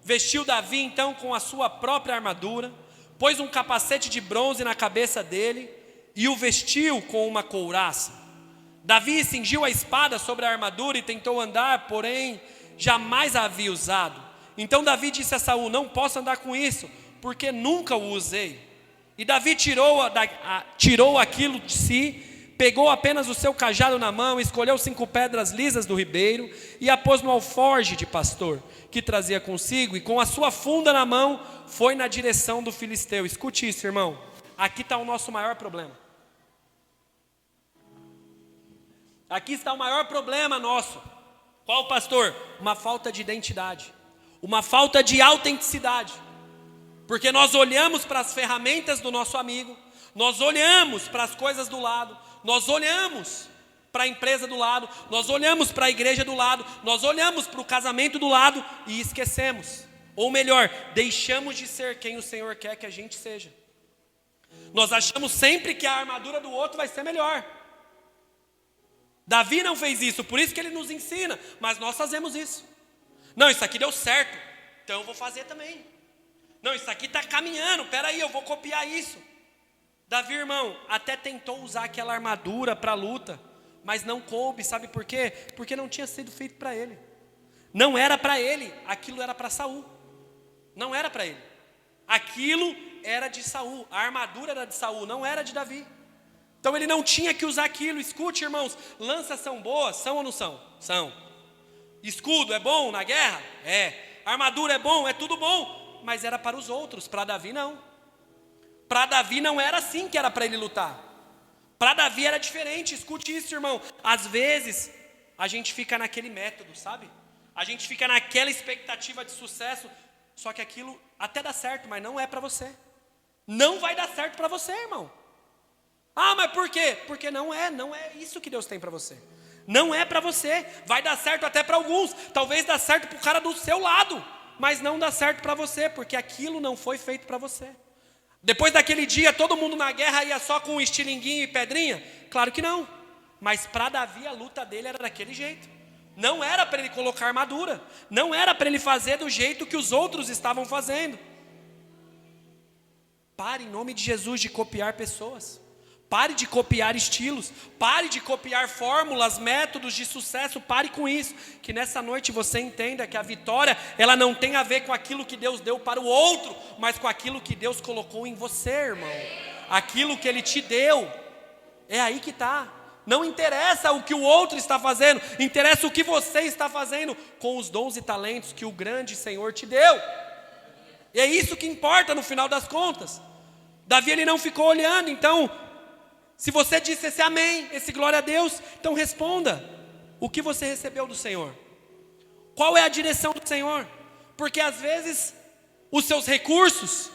vestiu Davi então com a sua própria armadura, pôs um capacete de bronze na cabeça dele e o vestiu com uma couraça. Davi cingiu a espada sobre a armadura e tentou andar, porém jamais a havia usado. Então Davi disse a Saul: não posso andar com isso, porque nunca o usei. E Davi tirou aquilo de si, pegou apenas o seu cajado na mão, escolheu 5 pedras lisas do ribeiro e a pôs no alforje de pastor que trazia consigo, e com a sua funda na mão foi na direção do filisteu. Escute isso, irmão. Aqui está o nosso maior problema. Aqui está o maior problema nosso. Qual, pastor? Uma falta de identidade, uma falta de autenticidade. Porque nós olhamos para as ferramentas do nosso amigo, nós olhamos para as coisas do lado, nós olhamos para a empresa do lado, nós olhamos para a igreja do lado, nós olhamos para o casamento do lado e esquecemos. Ou melhor, deixamos de ser quem o Senhor quer que a gente seja. Nós achamos sempre que a armadura do outro vai ser melhor. Davi não fez isso, por isso que ele nos ensina, mas nós fazemos isso. Não, isso aqui deu certo, então eu vou fazer também. Não, isso aqui está caminhando, peraí, eu vou copiar isso. Davi, irmão, até tentou usar aquela armadura para a luta, mas não coube, sabe por quê? Porque não tinha sido feito para ele. Não era para ele, aquilo era para Saul. Não era para ele. Aquilo era de Saul, a armadura era de Saul, não era de Davi. Então ele não tinha que usar aquilo. Escute, irmãos, lanças são boas, são ou não são? São. Escudo é bom na guerra? É. Armadura é bom? É tudo bom. Mas era para os outros, para Davi não. Para Davi não era assim que era para ele lutar. Para Davi era diferente. Escute isso, irmão. Às vezes a gente fica naquele método, sabe? A gente fica naquela expectativa de sucesso, só que aquilo até dá certo, mas não é para você. Não vai dar certo para você, irmão. Ah, mas por quê? Porque não é isso que Deus tem para você. Não é para você. Vai dar certo até para alguns. Talvez dá certo para o cara do seu lado, mas não dá certo para você, porque aquilo não foi feito para você. Depois daquele dia, todo mundo na guerra ia só com estilinguinho e pedrinha? Claro que não. Mas para Davi a luta dele era daquele jeito. Não era para ele colocar armadura. Não era para ele fazer do jeito que os outros estavam fazendo. Pare, em nome de Jesus, de copiar pessoas. Pare de copiar estilos. Pare de copiar fórmulas, métodos de sucesso. Pare com isso. Que nessa noite você entenda que a vitória, ela não tem a ver com aquilo que Deus deu para o outro, mas com aquilo que Deus colocou em você, irmão. Aquilo que Ele te deu. É aí que está. Não interessa o que o outro está fazendo, interessa o que você está fazendo com os dons e talentos que o grande Senhor te deu. E é isso que importa no final das contas. Davi, ele não ficou olhando. Então, se você disse esse amém, esse glória a Deus, então responda: o que você recebeu do Senhor? Qual é a direção do Senhor? Porque às vezes os seus recursos,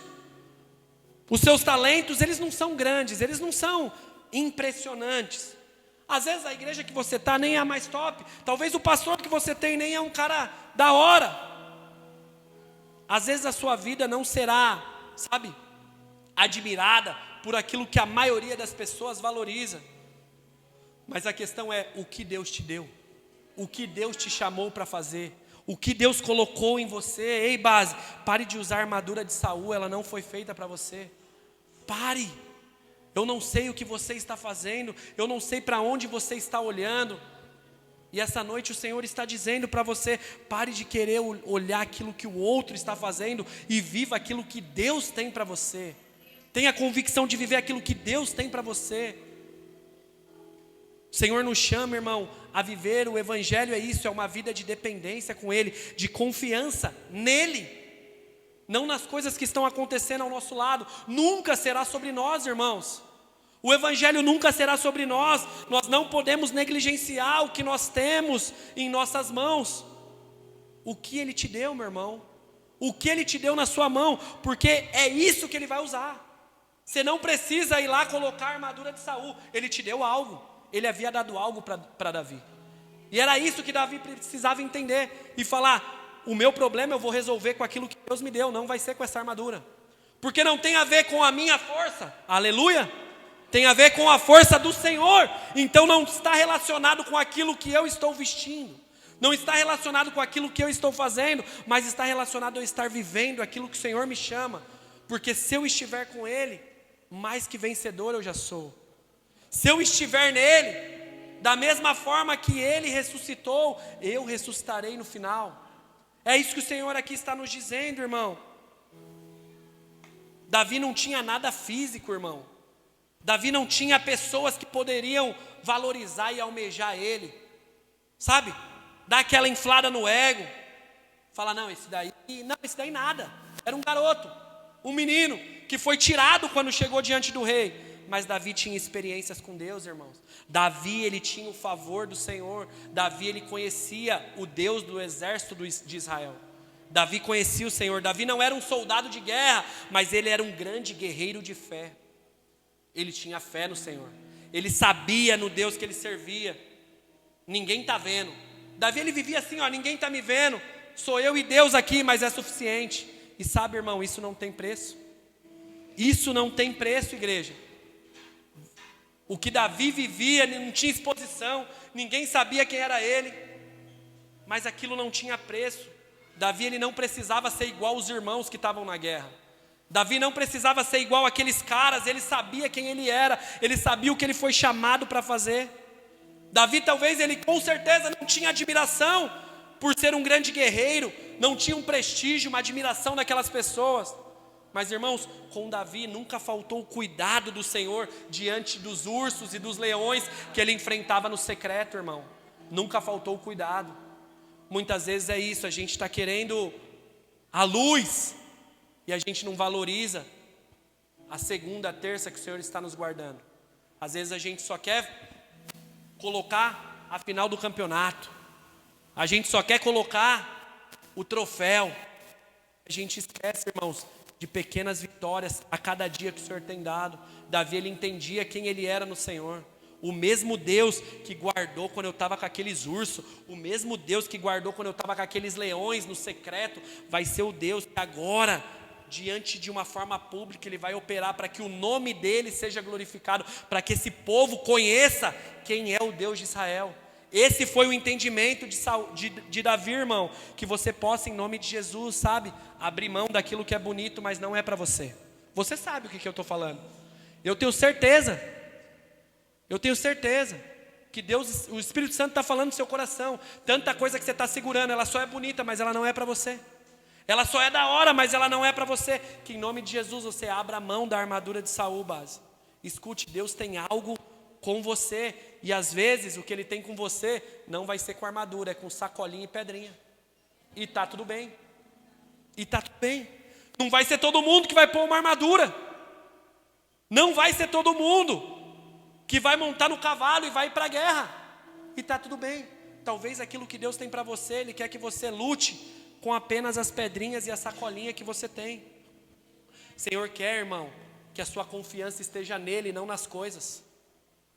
os seus talentos, eles não são grandes, eles não são impressionantes. Às vezes a igreja que você está nem é a mais top. Talvez o pastor que você tem nem é um cara da hora. Às vezes a sua vida não será, sabe, admirada por aquilo que a maioria das pessoas valoriza. Mas a questão é o que Deus te deu. O que Deus te chamou para fazer. O que Deus colocou em você. Ei, base, pare de usar a armadura de Saul, ela não foi feita para você. Pare. Eu não sei o que você está fazendo, eu não sei para onde você está olhando. E essa noite o Senhor está dizendo para você: pare de querer olhar aquilo que o outro está fazendo e viva aquilo que Deus tem para você. Tenha a convicção de viver aquilo que Deus tem para você. O Senhor nos chama, irmão, a viver o Evangelho. É isso, é uma vida de dependência com Ele, de confiança nele, não nas coisas que estão acontecendo ao nosso lado. Nunca será sobre nós, irmãos. O Evangelho nunca será sobre nós. Nós não podemos negligenciar o que nós temos em nossas mãos. O que Ele te deu, meu irmão? O que Ele te deu na sua mão? Porque é isso que Ele vai usar. Você não precisa ir lá colocar a armadura de Saul. Ele te deu algo. Ele havia dado algo para Davi. E era isso que Davi precisava entender. E falar: o meu problema eu vou resolver com aquilo que Deus me deu. Não vai ser com essa armadura. Porque não tem a ver com a minha força. Aleluia. Tem a ver com a força do Senhor. Então não está relacionado com aquilo que eu estou vestindo. Não está relacionado com aquilo que eu estou fazendo. Mas está relacionado a eu estar vivendo aquilo que o Senhor me chama. Porque se eu estiver com Ele, mais que vencedor eu já sou. Se eu estiver nele, da mesma forma que Ele ressuscitou, eu ressuscitarei no final. É isso que o Senhor aqui está nos dizendo, irmão. Davi não tinha nada físico, irmão. Davi não tinha pessoas que poderiam valorizar e almejar ele. Sabe? Dar aquela inflada no ego. Fala: não, esse daí nada. Era um garoto, um menino, que foi tirado quando chegou diante do rei. Mas Davi tinha experiências com Deus, irmãos. Davi, ele tinha o favor do Senhor. Davi, ele conhecia o Deus do exército de Israel. Davi conhecia o Senhor. Davi não era um soldado de guerra, mas ele era um grande guerreiro de fé. Ele tinha fé no Senhor. Ele sabia no Deus que ele servia. Ninguém está vendo. Davi, ele vivia assim, ó: ninguém está me vendo. Sou eu e Deus aqui, mas é suficiente. E sabe, irmão, isso não tem preço. Isso não tem preço, igreja. O que Davi vivia não tinha exposição. Ninguém sabia quem era ele. Mas aquilo não tinha preço. Davi, ele não precisava ser igual os irmãos que estavam na guerra. Davi não precisava ser igual aqueles caras. Ele sabia quem ele era. Ele sabia o que ele foi chamado para fazer. Davi, talvez, ele com certeza não tinha admiração por ser um grande guerreiro. Não tinha um prestígio, uma admiração daquelas pessoas. Mas, irmãos, com Davi nunca faltou o cuidado do Senhor diante dos ursos e dos leões que ele enfrentava no secreto, irmão. Nunca faltou o cuidado. Muitas vezes é isso, a gente está querendo a luz e a gente não valoriza a segunda, a terça que o Senhor está nos guardando. Às vezes a gente só quer colocar a final do campeonato. A gente só quer colocar o troféu. A gente esquece, irmãos, de pequenas vitórias a cada dia que o Senhor tem dado. Davi, ele entendia quem ele era no Senhor. O mesmo Deus que guardou quando eu estava com aqueles ursos, o mesmo Deus que guardou quando eu estava com aqueles leões no secreto, vai ser o Deus que agora, diante de uma forma pública, Ele vai operar para que o nome dEle seja glorificado, para que esse povo conheça quem é o Deus de Israel. Esse foi o entendimento de Davi, irmão. Que você possa, em nome de Jesus, sabe, abrir mão daquilo que é bonito, mas não é para você. Você sabe o que eu estou falando. Eu tenho certeza que Deus, o Espírito Santo está falando no seu coração. Tanta coisa que você está segurando, ela só é bonita, mas ela não é para você. Ela só é da hora, mas ela não é para você. Que em nome de Jesus você abra a mão da armadura de Saul, base. Escute, Deus tem algo com você. E às vezes o que Ele tem com você não vai ser com armadura, é com sacolinha e pedrinha. E tá tudo bem. Não vai ser todo mundo que vai pôr uma armadura. Não vai ser todo mundo que vai montar no cavalo e vai para a guerra. E tá tudo bem. Talvez aquilo que Deus tem para você, Ele quer que você lute com apenas as pedrinhas e a sacolinha que você tem. O Senhor quer, irmão, que a sua confiança esteja nele, não nas coisas.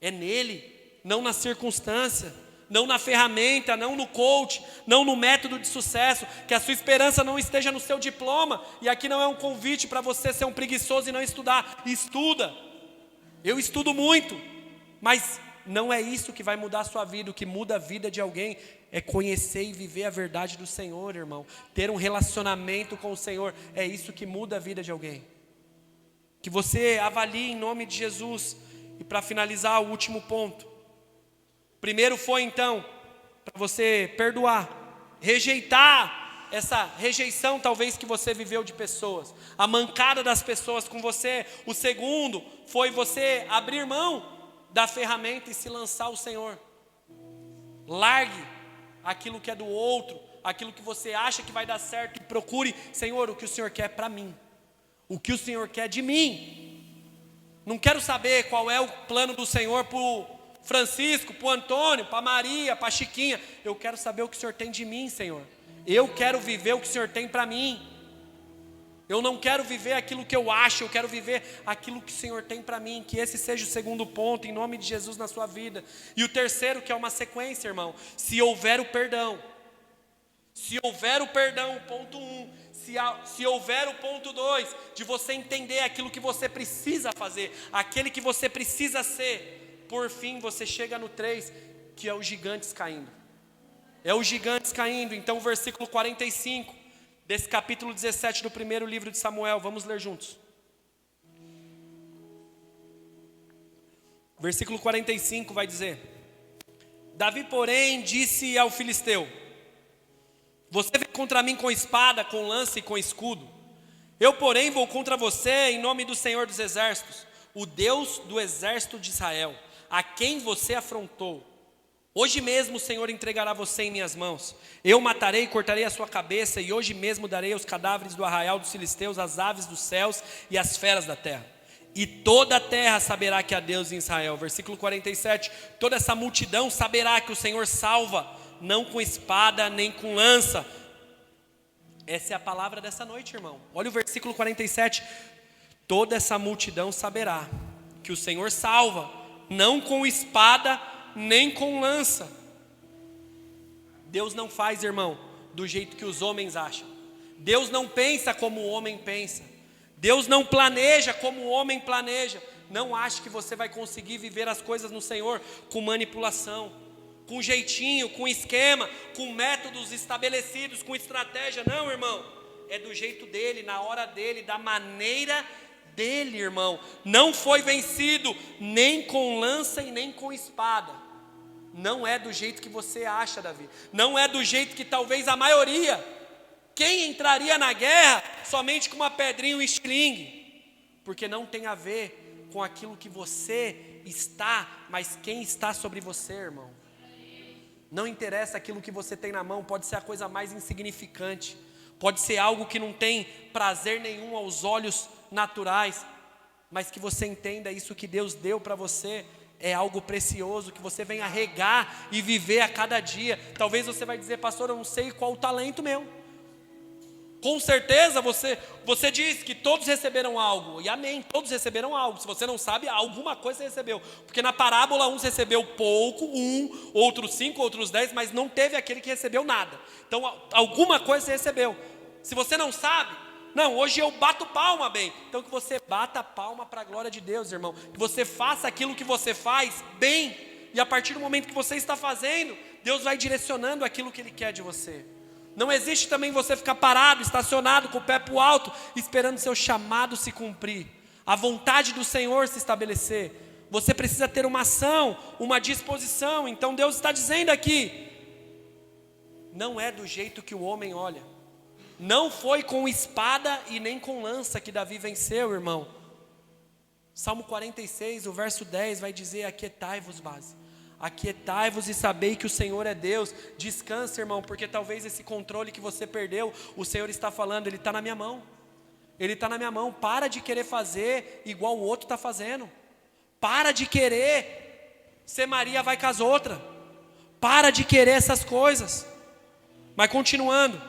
É nele, não na circunstância, não na ferramenta, não no coach, não no método de sucesso. Que a sua esperança não esteja no seu diploma. E aqui não é um convite para você ser um preguiçoso e não estudar. Estuda. Eu estudo muito, mas não é isso que vai mudar a sua vida. O que muda a vida de alguém é conhecer e viver a verdade do Senhor, irmão. Ter um relacionamento com o Senhor, é isso que muda a vida de alguém. Que você avalie em nome de Jesus. E para finalizar, o último ponto. Primeiro foi então, para você perdoar, rejeitar essa rejeição talvez que você viveu de pessoas, a mancada das pessoas com você. O segundo foi você abrir mão da ferramenta e se lançar ao Senhor. Largue aquilo que é do outro, aquilo que você acha que vai dar certo e procure, Senhor, o que o Senhor quer para mim, o que o Senhor quer de mim. Não quero saber qual é o plano do Senhor para o Francisco, para o Antônio, para a Maria, para a Chiquinha. Eu quero saber o que o Senhor tem de mim, Senhor. Eu quero viver o que o Senhor tem para mim. Eu não quero viver aquilo que eu acho, eu quero viver aquilo que o Senhor tem para mim. Que esse seja o segundo ponto, em nome de Jesus, na sua vida. E o terceiro, que é uma sequência, irmão. Se houver o perdão, ponto 1. Se houver o ponto 2, de você entender aquilo que você precisa fazer, aquele que você precisa ser. Por fim, você chega no 3, que é os gigantes caindo. Então o versículo 45 desse capítulo 17 do primeiro livro de Samuel, vamos ler juntos. Versículo 45 vai dizer: Davi, porém, disse ao filisteu: você vem contra mim com espada, com lança e com escudo. Eu, porém, vou contra você em nome do Senhor dos Exércitos, o Deus do exército de Israel, a quem você afrontou. Hoje mesmo o Senhor entregará você em minhas mãos. Eu matarei e cortarei a sua cabeça, e hoje mesmo darei aos cadáveres do arraial dos filisteus, as aves dos céus e as feras da terra. E toda a terra saberá que há Deus em Israel. Versículo 47, toda essa multidão saberá que o Senhor salva, não com espada nem com lança. Essa é a palavra dessa noite, irmão. Olha o versículo 47. Toda essa multidão saberá que o Senhor salva, não com espada nem com lança. Deus não faz, irmão, do jeito que os homens acham. Deus não pensa como o homem pensa. Deus não planeja como o homem planeja. Não ache que você vai conseguir viver as coisas no Senhor com manipulação, com jeitinho, com esquema, com métodos estabelecidos, com estratégia. Não, irmão, é do jeito dele, na hora dele, da maneira dele, irmão. Não foi vencido nem com lança e nem com espada. Não é do jeito que você acha, Davi. Não é do jeito que talvez a maioria. Quem entraria na guerra somente com uma pedrinha e um estilingue? Porque não tem a ver com aquilo que você está, mas quem está sobre você, irmão. Não interessa aquilo que você tem na mão, pode ser a coisa mais insignificante, pode ser algo que não tem prazer nenhum aos olhos naturais, mas que você entenda isso que Deus deu para você é algo precioso, que você venha regar e viver a cada dia. Talvez você vai dizer: pastor, eu não sei qual o talento meu. Com certeza você diz que todos receberam algo, e amém, todos receberam algo. Se você não sabe, alguma coisa você recebeu, porque na parábola uns recebeu pouco, outros 5, outros 10, mas não teve aquele que recebeu nada. Então alguma coisa você recebeu. Se você não sabe, não, hoje eu bato palma, bem. Então que você bata a palma para a glória de Deus, irmão. Que você faça aquilo que você faz bem, E a partir do momento que você está fazendo, Deus vai direcionando aquilo que Ele quer de você. Não existe também você ficar parado, estacionado, com o pé para o alto, esperando seu chamado se cumprir, a vontade do Senhor se estabelecer. Você precisa ter uma ação, uma disposição. Então Deus está dizendo aqui, não é do jeito que o homem olha. Não foi com espada e nem com lança que Davi venceu, irmão. Salmo 46, o verso 10 vai dizer: aquietai-vos, base. Aquietai-vos e sabei que o Senhor é Deus. Descansa, irmão, porque talvez esse controle que você perdeu, o Senhor está falando, Ele está na minha mão. Ele está na minha mão. Para de querer fazer igual o outro está fazendo. Para de querer ser Maria vai com as outras. Para de querer essas coisas. Mas continuando,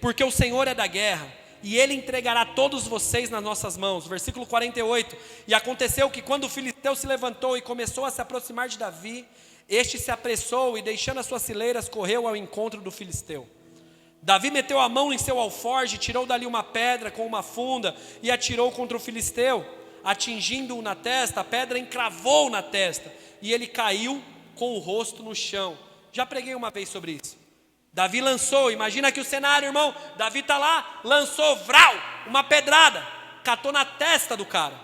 porque o Senhor é da guerra, e Ele entregará todos vocês nas nossas mãos. Versículo 48. E aconteceu que quando o filisteu se levantou e começou a se aproximar de Davi, este se apressou e, deixando as suas fileiras, correu ao encontro do filisteu. Davi meteu a mão em seu alforje, tirou dali uma pedra com uma funda e atirou contra o filisteu. Atingindo-o na testa, a pedra encravou na testa e ele caiu com o rosto no chão. Já preguei uma vez sobre isso. Davi lançou, imagina aqui o cenário, irmão. Davi está lá, lançou, vral, uma pedrada, catou na testa do cara.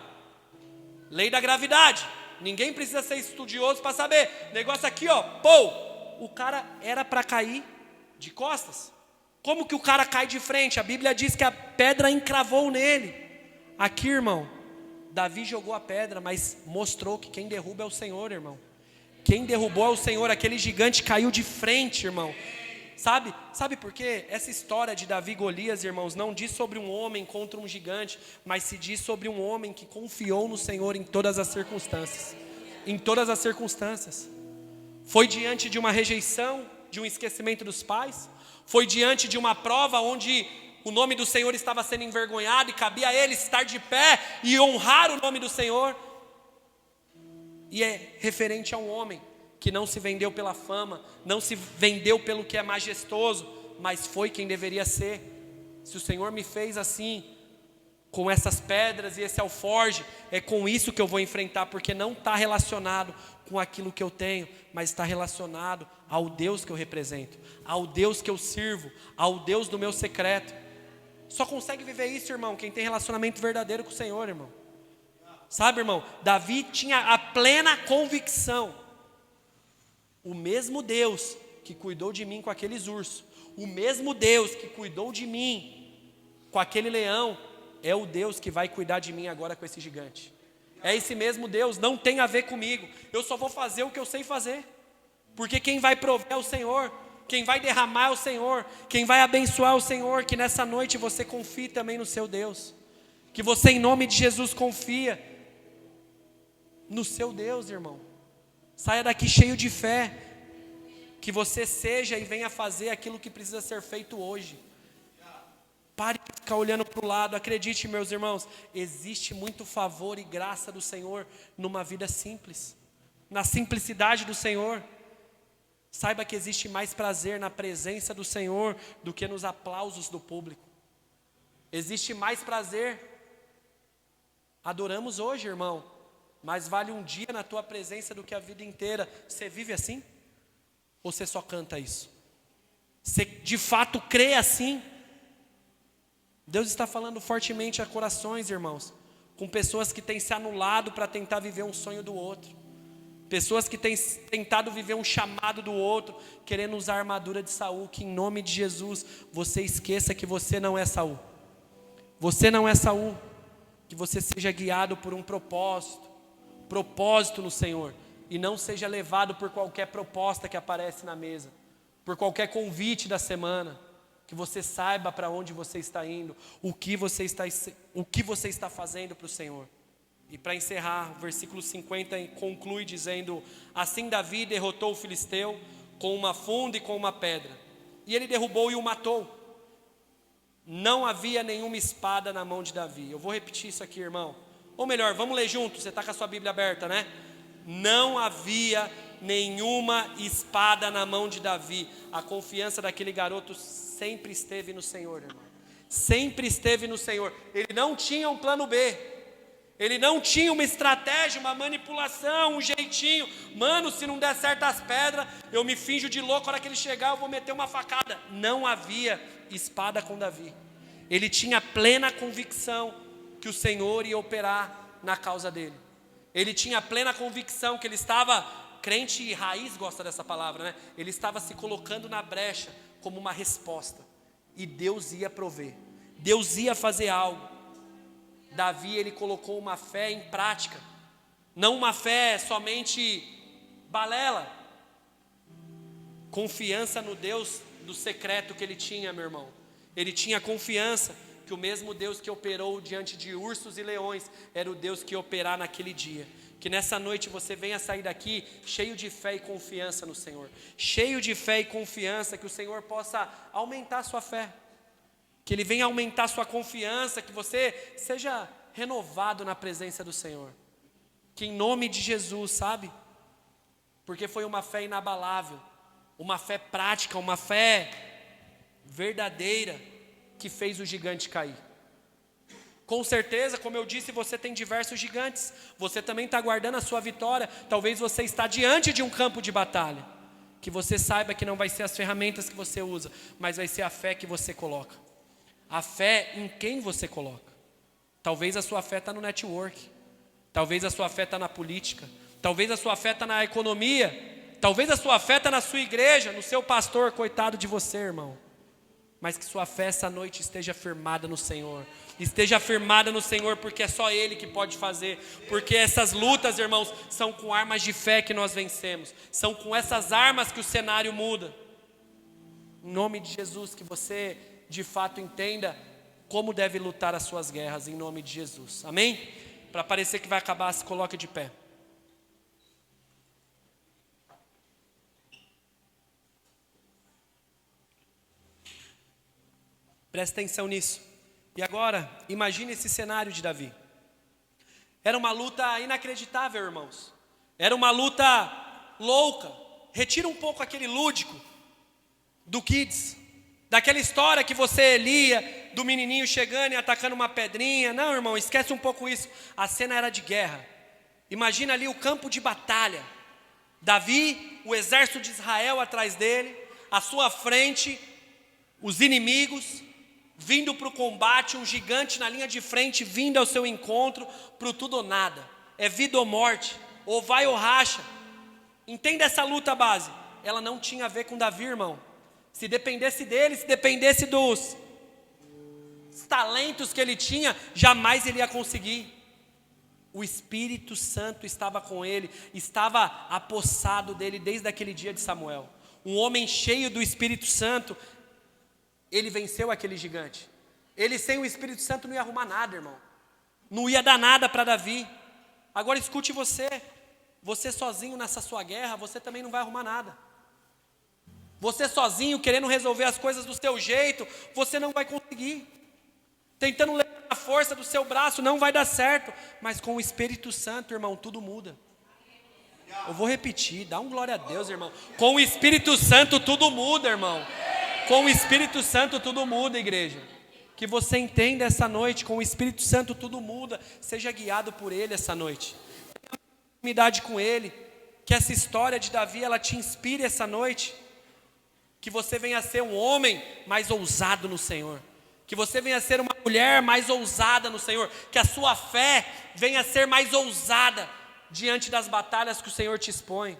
Lei da gravidade. Ninguém precisa ser estudioso para saber. Negócio aqui, ó, pô, o cara era para cair de costas. Como que o cara cai de frente? A Bíblia diz que a pedra encravou nele. Aqui, irmão, Davi jogou a pedra, mas mostrou que quem derruba é o Senhor, irmão. Quem derrubou é o Senhor. Aquele gigante caiu de frente, irmão. Sabe por quê? Essa história de Davi e Golias, irmãos, não diz sobre um homem contra um gigante, mas se diz sobre um homem que confiou no Senhor em todas as circunstâncias. Em todas as circunstâncias. Foi diante de uma rejeição, de um esquecimento dos pais. Foi diante de uma prova onde o nome do Senhor estava sendo envergonhado e cabia a ele estar de pé e honrar o nome do Senhor. E é referente a um homem que não se vendeu pela fama, não se vendeu pelo que é majestoso, mas foi quem deveria ser. Se o Senhor me fez assim, com essas pedras e esse alforje, é com isso que eu vou enfrentar, porque não está relacionado com aquilo que eu tenho, mas está relacionado ao Deus que eu represento, ao Deus que eu sirvo, ao Deus do meu secreto. Só consegue viver isso, irmão, quem tem relacionamento verdadeiro com o Senhor, irmão. Sabe, irmão, Davi tinha a plena convicção. O mesmo Deus que cuidou de mim com aqueles ursos, o mesmo Deus que cuidou de mim com aquele leão, é o Deus que vai cuidar de mim agora com esse gigante. É esse mesmo Deus, não tem a ver comigo. Eu só vou fazer o que eu sei fazer. Porque quem vai prover é o Senhor, quem vai derramar é o Senhor, quem vai abençoar é o Senhor. Que nessa noite você confie também no seu Deus. Que você, em nome de Jesus, confia no seu Deus, irmão. Saia daqui cheio de fé. Que você seja e venha fazer aquilo que precisa ser feito hoje. Pare de ficar olhando para o lado. Acredite, meus irmãos, existe muito favor e graça do Senhor numa vida simples, na simplicidade do Senhor. Saiba que existe mais prazer na presença do Senhor do que nos aplausos do público. Existe mais prazer. Adoramos hoje, irmão, mas vale um dia na tua presença do que a vida inteira. Você vive assim? Ou você só canta isso? Você de fato crê assim? Deus está falando fortemente a corações, irmãos, com pessoas que têm se anulado para tentar viver um sonho do outro. Pessoas que têm tentado viver um chamado do outro, querendo usar a armadura de Saul. Que em nome de Jesus, você esqueça que você não é Saul. Você não é Saul. Que você seja guiado por um propósito no Senhor. E não seja levado por qualquer proposta que aparece na mesa, por qualquer convite da semana. Que você saiba para onde você está indo, o que você está fazendo para o Senhor. E para encerrar, o versículo 50 conclui dizendo: assim Davi derrotou o filisteu com uma funda e com uma pedra, e ele derrubou e o matou. Não havia nenhuma espada na mão de Davi. Eu vou repetir isso aqui, irmão. Ou melhor, vamos ler junto, você está com a sua Bíblia aberta, né? Não havia nenhuma espada na mão de Davi. A confiança daquele garoto sempre esteve no Senhor, irmão. Sempre esteve no Senhor. Ele não tinha um plano B. Ele não tinha uma estratégia, uma manipulação, um jeitinho. Mano, se não der certo as pedras, eu me finjo de louco, a hora que ele chegar eu vou meter uma facada. Não havia espada com Davi. Ele tinha plena convicção que o Senhor ia operar na causa dele. Ele tinha plena convicção que ele estava, crente raiz gosta dessa palavra, né? Ele estava se colocando na brecha como uma resposta. E Deus ia prover. Deus ia fazer algo. Davi, ele colocou uma fé em prática, não uma fé somente balela, confiança no Deus do secreto que ele tinha, meu irmão. Ele tinha confiança que o mesmo Deus que operou diante de ursos e leões, era o Deus que ia operar naquele dia. Que nessa noite você venha sair daqui cheio de fé e confiança no Senhor, cheio de fé e confiança, que o Senhor possa aumentar a sua fé, que Ele venha aumentar a sua confiança, que você seja renovado na presença do Senhor, que em nome de Jesus, sabe, porque foi uma fé inabalável, uma fé prática, uma fé verdadeira, que fez o gigante cair. Com certeza, como eu disse, você tem diversos gigantes, você também está aguardando a sua vitória, talvez você está diante de um campo de batalha, que você saiba que não vai ser as ferramentas que você usa, mas vai ser a fé que você coloca. A fé em quem você coloca. Talvez a sua fé está no network, talvez a sua fé está na política, talvez a sua fé está na economia, talvez a sua fé está na sua igreja, no seu pastor, coitado de você, irmão. Mas que sua fé essa noite esteja firmada no Senhor. Esteja firmada no Senhor, porque é só Ele que pode fazer. Porque essas lutas, irmãos, são com armas de fé que nós vencemos. São com essas armas que o cenário muda. Em nome de Jesus, que você de fato entenda como deve lutar as suas guerras, em nome de Jesus, amém? Para parecer que vai acabar, se coloque de pé. Presta atenção nisso. E agora, imagine esse cenário de Davi. Era uma luta inacreditável, irmãos. Era uma luta louca. Retira um pouco aquele lúdico do Kids, daquela história que você lia do menininho chegando e atacando uma pedrinha. Não, irmão, esquece um pouco isso. A cena era de guerra. Imagina ali o campo de batalha. Davi, o exército de Israel atrás dele, à sua frente, os inimigos vindo para o combate, um gigante na linha de frente vindo ao seu encontro para o tudo ou nada. É vida ou morte, ou vai ou racha. Entenda essa luta base. Ela não tinha a ver com Davi, irmão. Se dependesse dele, se dependesse dos talentos que ele tinha, jamais ele ia conseguir. O Espírito Santo estava com ele, estava apossado dele desde aquele dia de Samuel. Um homem cheio do Espírito Santo, ele venceu aquele gigante. Ele sem o Espírito Santo não ia arrumar nada, irmão. Não ia dar nada para Davi. Agora escute você sozinho nessa sua guerra, você também não vai arrumar nada. Você sozinho querendo resolver as coisas do seu jeito, você não vai conseguir. Tentando levar a força do seu braço, não vai dar certo. Mas com o Espírito Santo, irmão, tudo muda. Eu vou repetir, dá um glória a Deus, irmão. Com o Espírito Santo tudo muda, irmão. Com o Espírito Santo tudo muda, igreja. Que você entenda essa noite, com o Espírito Santo tudo muda. Seja guiado por Ele essa noite. Tenha intimidade com Ele. Que essa história de Davi, ela te inspire essa noite. Que você venha a ser um homem mais ousado no Senhor. Que você venha a ser uma mulher mais ousada no Senhor. Que a sua fé venha a ser mais ousada diante das batalhas que o Senhor te expõe.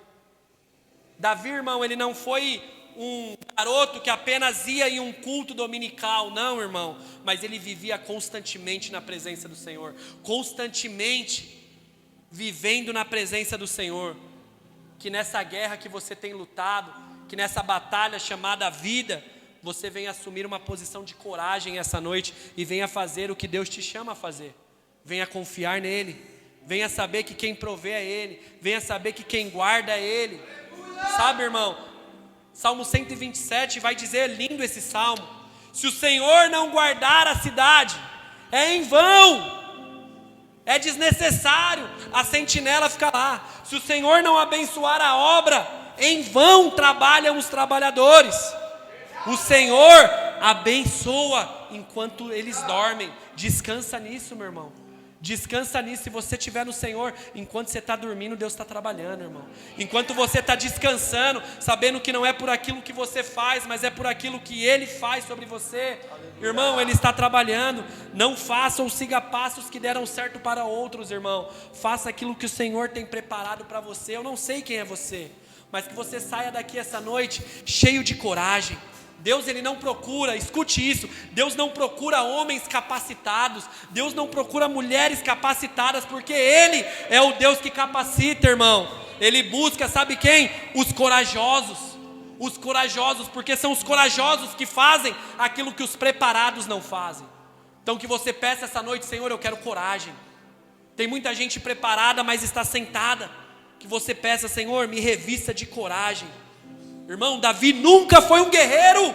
Davi, irmão, ele não foi um garoto que apenas ia em um culto dominical, não, irmão. Mas ele vivia constantemente na presença do Senhor. Constantemente vivendo na presença do Senhor. Que nessa guerra que você tem lutado, que nessa batalha chamada vida, você venha assumir uma posição de coragem essa noite e venha fazer o que Deus te chama a fazer. Venha confiar nele, venha saber que quem provê é Ele, venha saber que quem guarda é Ele. Sabe, irmão, Salmo 127 vai dizer, lindo esse salmo: se o Senhor não guardar a cidade, é em vão, é desnecessário a sentinela ficar lá. Se o Senhor não abençoar a obra, em vão trabalham os trabalhadores. O Senhor abençoa enquanto eles dormem. Descansa nisso, meu irmão. Descansa nisso. Se você estiver no Senhor, enquanto você está dormindo, Deus está trabalhando, irmão. Enquanto você está descansando, sabendo que não é por aquilo que você faz, mas é por aquilo que Ele faz sobre você, irmão, Ele está trabalhando. Não faça ou siga passos que deram certo para outros, irmão. Faça aquilo que o Senhor tem preparado para você. Eu não sei quem é você, mas que você saia daqui essa noite cheio de coragem. Deus, Ele não procura, escute isso, Deus não procura homens capacitados, Deus não procura mulheres capacitadas, porque Ele é o Deus que capacita, irmão. Ele busca, sabe quem? Os corajosos, porque são os corajosos que fazem aquilo que os preparados não fazem. Então que você peça essa noite: Senhor, eu quero coragem. Tem muita gente preparada, mas está sentada. Que você peça: Senhor, me revista de coragem. Irmão, Davi nunca foi um guerreiro,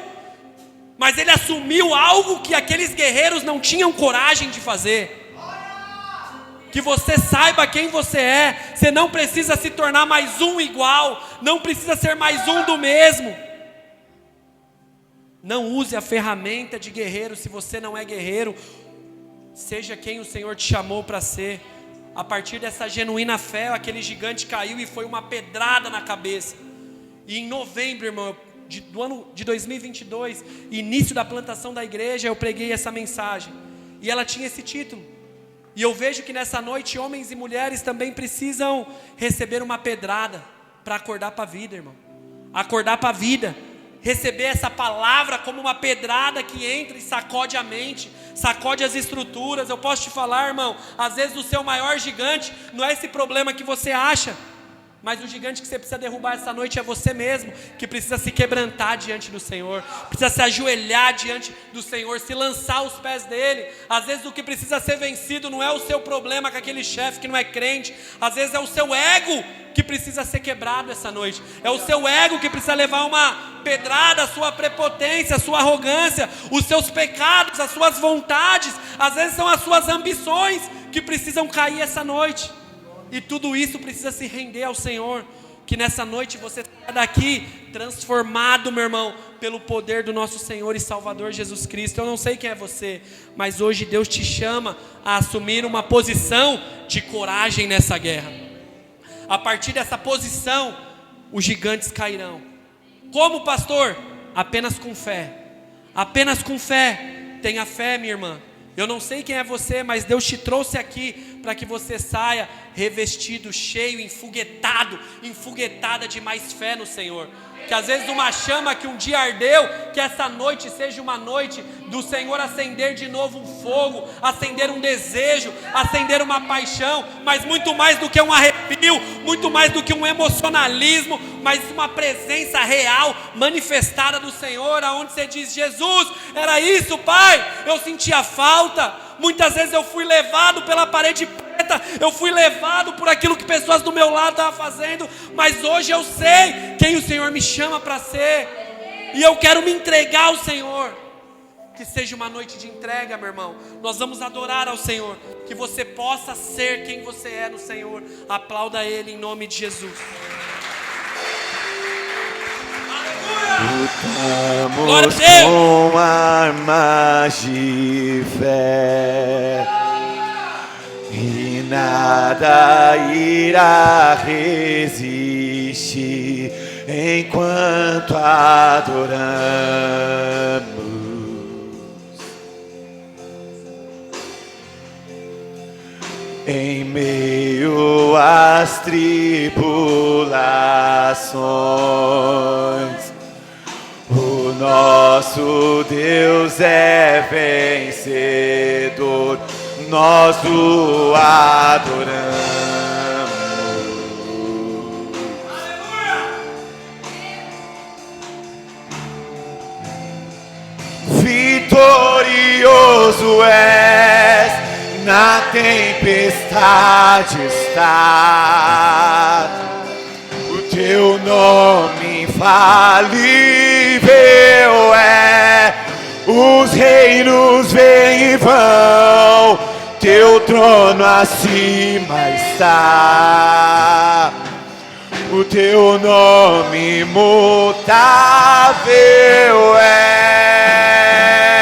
mas ele assumiu algo que aqueles guerreiros não tinham coragem de fazer. Que você saiba quem você é. Você não precisa se tornar mais um igual, não precisa ser mais um do mesmo. Não use a ferramenta de guerreiro se você não é guerreiro. Seja quem o Senhor te chamou para ser. A partir dessa genuína fé, aquele gigante caiu e foi uma pedrada na cabeça. E em novembro, irmão, do ano de 2022, início da plantação da igreja, eu preguei essa mensagem. E ela tinha esse título. E eu vejo que nessa noite homens e mulheres também precisam receber uma pedrada para acordar para a vida, irmão. Acordar para a vida. Receber essa palavra como uma pedrada que entra e sacode a mente, sacode as estruturas. Eu posso te falar, irmão, às vezes o seu maior gigante não é esse problema que você acha, mas o gigante que você precisa derrubar essa noite é você mesmo, que precisa se quebrantar diante do Senhor, precisa se ajoelhar diante do Senhor, se lançar aos pés dEle. Às vezes o que precisa ser vencido não é o seu problema com aquele chefe que não é crente, às vezes é o seu ego que precisa ser quebrado essa noite, é o seu ego que precisa levar uma pedrada, a sua prepotência, a sua arrogância, os seus pecados, as suas vontades, às vezes são as suas ambições que precisam cair essa noite. E tudo isso precisa se render ao Senhor. Que nessa noite você saia daqui transformado, meu irmão, pelo poder do nosso Senhor e Salvador Jesus Cristo. Eu não sei quem é você, mas hoje Deus te chama a assumir uma posição de coragem nessa guerra. A partir dessa posição, os gigantes cairão. Como, pastor? Apenas com fé. Apenas com fé. Tenha fé, minha irmã. Eu não sei quem é você, mas Deus te trouxe aqui para que você saia revestido, cheio, enfoguetada de mais fé no Senhor. Que às vezes uma chama que um dia ardeu, que essa noite seja uma noite do Senhor acender de novo um fogo, acender um desejo, acender uma paixão, mas muito mais do que um arrepio, muito mais do que um emocionalismo, mas uma presença real, manifestada do Senhor, aonde você diz: Jesus, era isso, Pai, eu sentia falta. Muitas vezes eu fui levado pela parede preta, eu fui levado por aquilo que pessoas do meu lado estavam fazendo, mas hoje eu sei quem o Senhor me chama para ser, e eu quero me entregar ao Senhor. Que seja uma noite de entrega, meu irmão. Nós vamos adorar ao Senhor, que você possa ser quem você é no Senhor. Aplauda Ele em nome de Jesus. Lutamos com armas de fé e nada irá resistir enquanto adoramos. Em meio às tribulações, o nosso Deus é vencedor, nós o adoramos. Vitorioso és, na tempestade está, o teu nome infalível é. Os reinos vêm e vão, teu trono acima está. O teu nome imutável é.